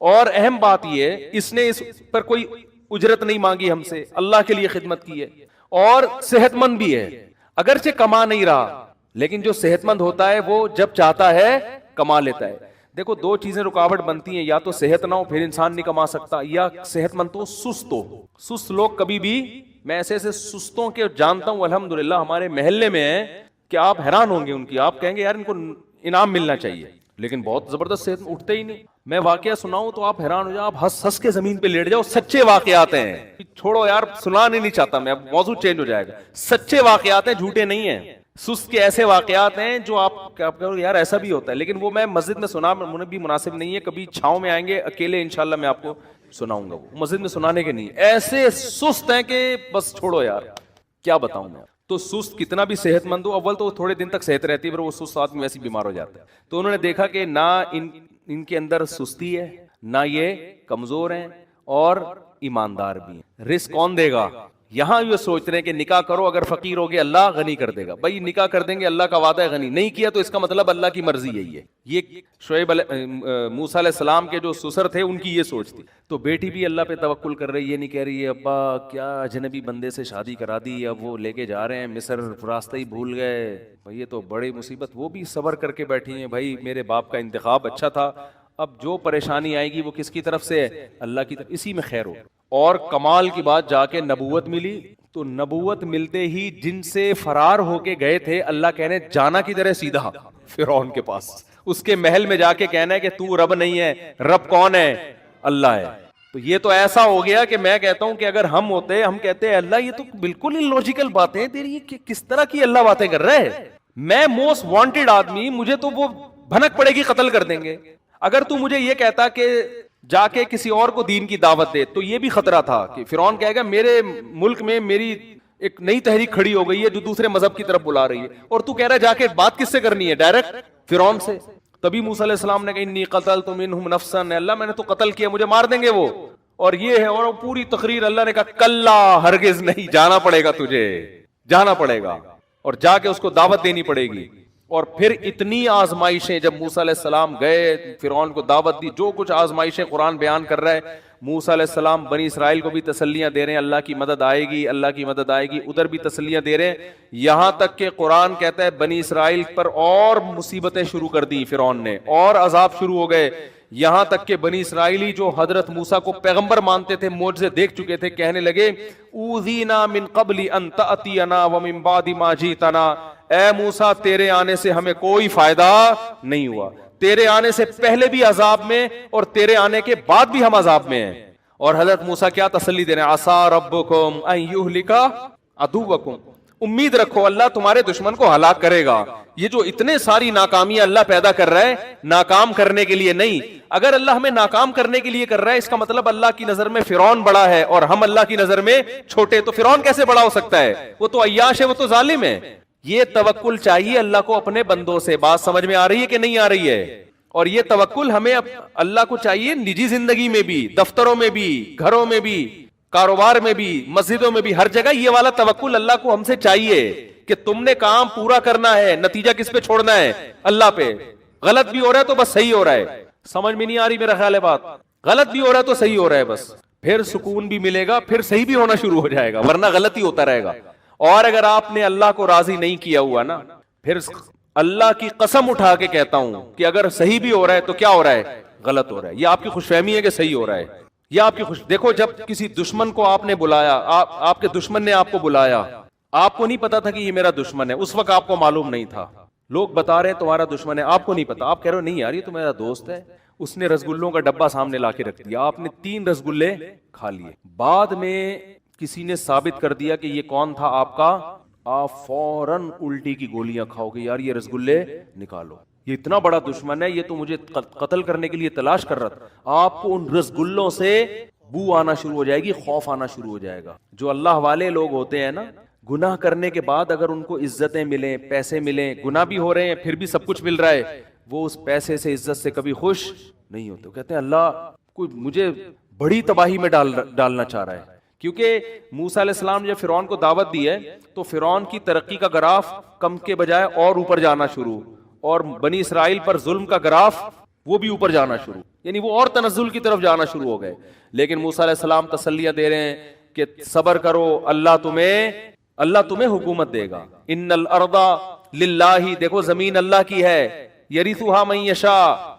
اور اہم بات یہ, اس نے اس پر کوئی اجرت نہیں مانگی ہم سے, اللہ کے لیے خدمت کی ہے, اور صحت مند بھی ہے. اگرچہ کما نہیں رہا لیکن جو صحت مند ہوتا ہے وہ جب چاہتا ہے کما لیتا ہے. دیکھو دو چیزیں رکاوٹ بنتی ہیں, یا تو صحت نہ ہو پھر انسان نہیں کما سکتا, یا صحت مند تو سست ہو. سست لوگ کبھی بھی, میں ایسے ایسے سستوں کے جانتا ہوں الحمدللہ ہمارے محلے میں ہیں کہ آپ حیران ہوں گے ان کی, آپ کہیں گے یار ان کو انعام ملنا چاہیے, لیکن بہت زبردست صحت میں اٹھتے ہی نہیں. میں واقعہ سناؤں تو آپ حیران ہو جاؤ, آپ ہنس ہنس کے زمین پہ لیٹ جاؤ. سچے واقعات ہیں, چھوڑو یار سنانے نہیں چاہتا میں, اب موضوع چینج ہو جائے گا. سچے واقعات ہیں, جھوٹے نہیں ہیں. سست کے ایسے واقعات ہیں جو آپ کہو یار ایسا بھی ہوتا ہے, لیکن وہ میں مسجد میں سنا مجھے بھی مناسب نہیں ہے. کبھی چھاؤں میں آئیں گے اکیلے انشاءاللہ میں آپ کو سناؤں گا, وہ مسجد میں سنانے کے نہیں. ایسے سست ہیں کہ بس چھوڑو یار, کیا بتاؤں میں. تو سست کتنا بھی صحت مند ہو, اول تو تھوڑے دن تک صحت رہتی ہے, پر وہ سست آدمی ویسے بیمار ہو جاتا ہے. تو انہوں نے دیکھا کہ نہ ان کے اندر سستی ہے, نہ یہ کمزور ہیں, اور ایماندار بھی ہیں. رزق کون دے گا؟ یہاں یہ سوچ رہے ہیں کہ نکاح کرو, اگر فقیر ہوگے اللہ غنی کر دے گا. بھائی نکاح کر دیں گے, اللہ کا وعدہ ہے غنی, نہیں کیا تو اس کا مطلب اللہ کی مرضی یہی ہے. یہ شعیب موسیٰ علیہ السلام کے جو سسر تھے ان کی یہ سوچ تھی. تو بیٹی بھی اللہ پہ توکل کر رہی, یہ نہیں کہہ رہی ہے ابا کیا اجنبی بندے سے شادی کرا دی, اب وہ لے کے جا رہے ہیں مصر, راستہ ہی بھول گئے, بھائی یہ تو بڑی مصیبت. وہ بھی صبر کر کے بیٹھی ہیں, بھائی میرے باپ کا انتخاب اچھا تھا, اب جو پریشانی آئے گی وہ کس کی طرف سے ہے؟ اللہ کی طرف, اسی میں خیر ہو. اور کمال کی بات جا کے نبوت ملی. تو نبوت ملتے ہی جن سے فرار ہو کے گئے تھے, اللہ کہنے جانا کدھر ہے؟ سیدھا فرعون کے پاس, اس کے محل میں جا کے کہنا ہے کہ تو رب نہیں ہے, رب کون ہے؟ اللہ ہے. تو یہ تو ایسا ہو گیا کہ میں کہتا ہوں کہ اگر ہم ہوتے, ہم کہتے ہیں اللہ یہ تو بالکل ہی لاجیکل باتیں تیری, یہ کس طرح کی اللہ باتیں کر رہے ہیں, میں موسٹ وانٹیڈ آدمی, مجھے تو وہ بھنک پڑے گی, قتل کر دیں گے. اگر تو مجھے یہ کہتا کہ جا کے کسی اور کو دین کی دعوت دے, تو یہ بھی خطرہ تھا کہ فرعون کہے گا میرے ملک میں میری ایک نئی تحریک کھڑی ہو گئی ہے جو دوسرے مذہب کی طرف بلا رہی ہے, اور تو کہہ رہا ہے جا کے بات کس سے کرنی ہے؟ ڈائریکٹ فرعون سے. تبھی موسیٰ علیہ السلام نے کہا انی قتلت منہم نفسا, اللہ میں نے تو قتل کیا, مجھے مار دیں گے وہ, اور یہ ہے. اور پوری تقریر اللہ نے کہا کلا ہرگز نہیں, جانا پڑے گا تجھے, جانا پڑے گا, اور جا کے اس کو دعوت دینی پڑے گی. اور پھر اتنی آزمائشیں, جب موسیٰ علیہ السلام گئے فرعون کو دعوت دی, جو کچھ آزمائشیں قرآن بیان کر رہا ہے. موسیٰ علیہ السلام بنی اسرائیل کو بھی تسلیاں دے رہے ہیں, اللہ کی مدد آئے گی, اللہ کی مدد آئے گی, ادھر بھی تسلیاں دے رہے ہیں. یہاں تک کہ قرآن کہتا ہے بنی اسرائیل پر اور مصیبتیں شروع کر دی فرعون نے, اور عذاب شروع ہو گئے. یہاں تک کہ بنی اسرائیلی جو حضرت موسیٰ کو پیغمبر مانتے تھے, معجزے دیکھ چکے تھے, کہنے لگے اوذینا من قبل ان تأتینا ومن بعد ما جئتنا, اے موسیٰ تیرے آنے سے ہمیں کوئی فائدہ نہیں ہوا, تیرے آنے سے پہلے بھی عذاب میں, اور تیرے آنے کے بعد بھی ہم عذاب میں ہیں. اور حضرت موسیٰ کیا تسلی دے رہے ہیں, عسیٰ ربکم ان یہلک عدوکم, امید رکھو اللہ تمہارے دشمن کو ہلاک کرے گا. یہ جو اتنے ساری ناکامیاں اللہ پیدا کر رہا ہے, ناکام کرنے کے لیے نہیں. اگر اللہ ہمیں ناکام کرنے کے لیے کر رہا ہے, اس کا مطلب اللہ کی نظر میں فرعون بڑا ہے اور ہم اللہ کی نظر میں چھوٹے. تو فرعون کیسے بڑا ہو سکتا ہے؟ وہ تو عیاش ہے, وہ تو ظالم ہے. یہ توکل چاہیے اللہ کو اپنے بندوں سے. بات سمجھ میں آ رہی ہے کہ نہیں آ رہی ہے؟ اور یہ توکل ہمیں اللہ کو چاہیے نجی زندگی میں بھی, دفتروں میں بھی, گھروں میں بھی, کاروبار میں بھی, مسجدوں میں بھی, ہر جگہ یہ والا توکل اللہ کو ہم سے چاہیے کہ تم نے کام پورا کرنا ہے, نتیجہ کس پہ چھوڑنا ہے؟ اللہ پہ. غلط بھی ہو رہا ہے تو بس صحیح ہو رہا ہے. سمجھ میں نہیں آ رہی میرا خیال ہے بات؟ غلط بھی ہو رہا ہے تو صحیح ہو رہا ہے, بس پھر سکون بھی ملے گا, پھر صحیح بھی ہونا شروع ہو جائے گا, ورنہ غلط ہی ہوتا رہے گا. اور اگر آپ نے اللہ کو راضی نہیں کیا ہوا نا, پھر اللہ کی قسم اٹھا کے کہتا ہوں کہ اگر صحیح بھی ہو رہا ہے تو کیا ہو رہا ہے؟ غلط ہو رہا ہے. یہ آپ کی خوش فہمی ہے کہ صحیح ہو رہا ہے, یہ آپ کی دیکھو جب کسی دشمن کو آپ نے بلایا, آپ کے دشمن نے آپ کو بلایا, آپ کو نہیں پتا تھا کہ یہ میرا دشمن ہے, اس وقت آپ کو معلوم نہیں تھا. لوگ بتا رہے ہیں تمہارا دشمن ہے, آپ کو نہیں پتا, آپ کہہ رہے ہو نہیں یار یہ تو میرا دوست ہے. اس نے رسگلوں کا ڈبہ سامنے لا کے رکھ دیا, آپ نے 3 رسگلے کھا لیے. بعد میں کسی نے ثابت کر دیا کہ یہ کون تھا آپ کا, آپ فوراً الٹی کی گولیاں کھاؤ گے, یار یہ رسگلے نکالو, یہ اتنا بڑا دشمن ہے, یہ تو مجھے قتل کرنے کے لیے تلاش کر رہا تھا. آپ کو ان رسگلوں سے بو آنا شروع ہو جائے گی, خوف آنا شروع ہو جائے گا. جو اللہ والے لوگ ہوتے ہیں نا, گناہ کرنے کے بعد اگر ان کو عزتیں ملیں, پیسے ملیں, گناہ بھی ہو رہے ہیں پھر بھی سب کچھ مل رہا ہے, وہ اس پیسے سے, عزت سے کبھی خوش نہیں ہوتے. کہتے ہیں اللہ کوئی مجھے بڑی تباہی میں ڈالنا چاہ رہا ہے, کیونکہ موسیٰ علیہ السلام نے جب فرعون کو دعوت دی ہے تو فرعون کی ترقی کا گراف کم کے بجائے اور اوپر جانا شروع, اور بنی اسرائیل پر ظلم کا گراف وہ بھی اوپر جانا شروع, یعنی وہ اور تنزل کی طرف جانا شروع ہو گئے. لیکن موسیٰ علیہ السلام تسلیہ دے رہے ہیں کہ صبر کرو, اللہ تمہیں حکومت دے گا. ان الارض للہ, دیکھو زمین اللہ کی ہے, یرثھا من یشاء,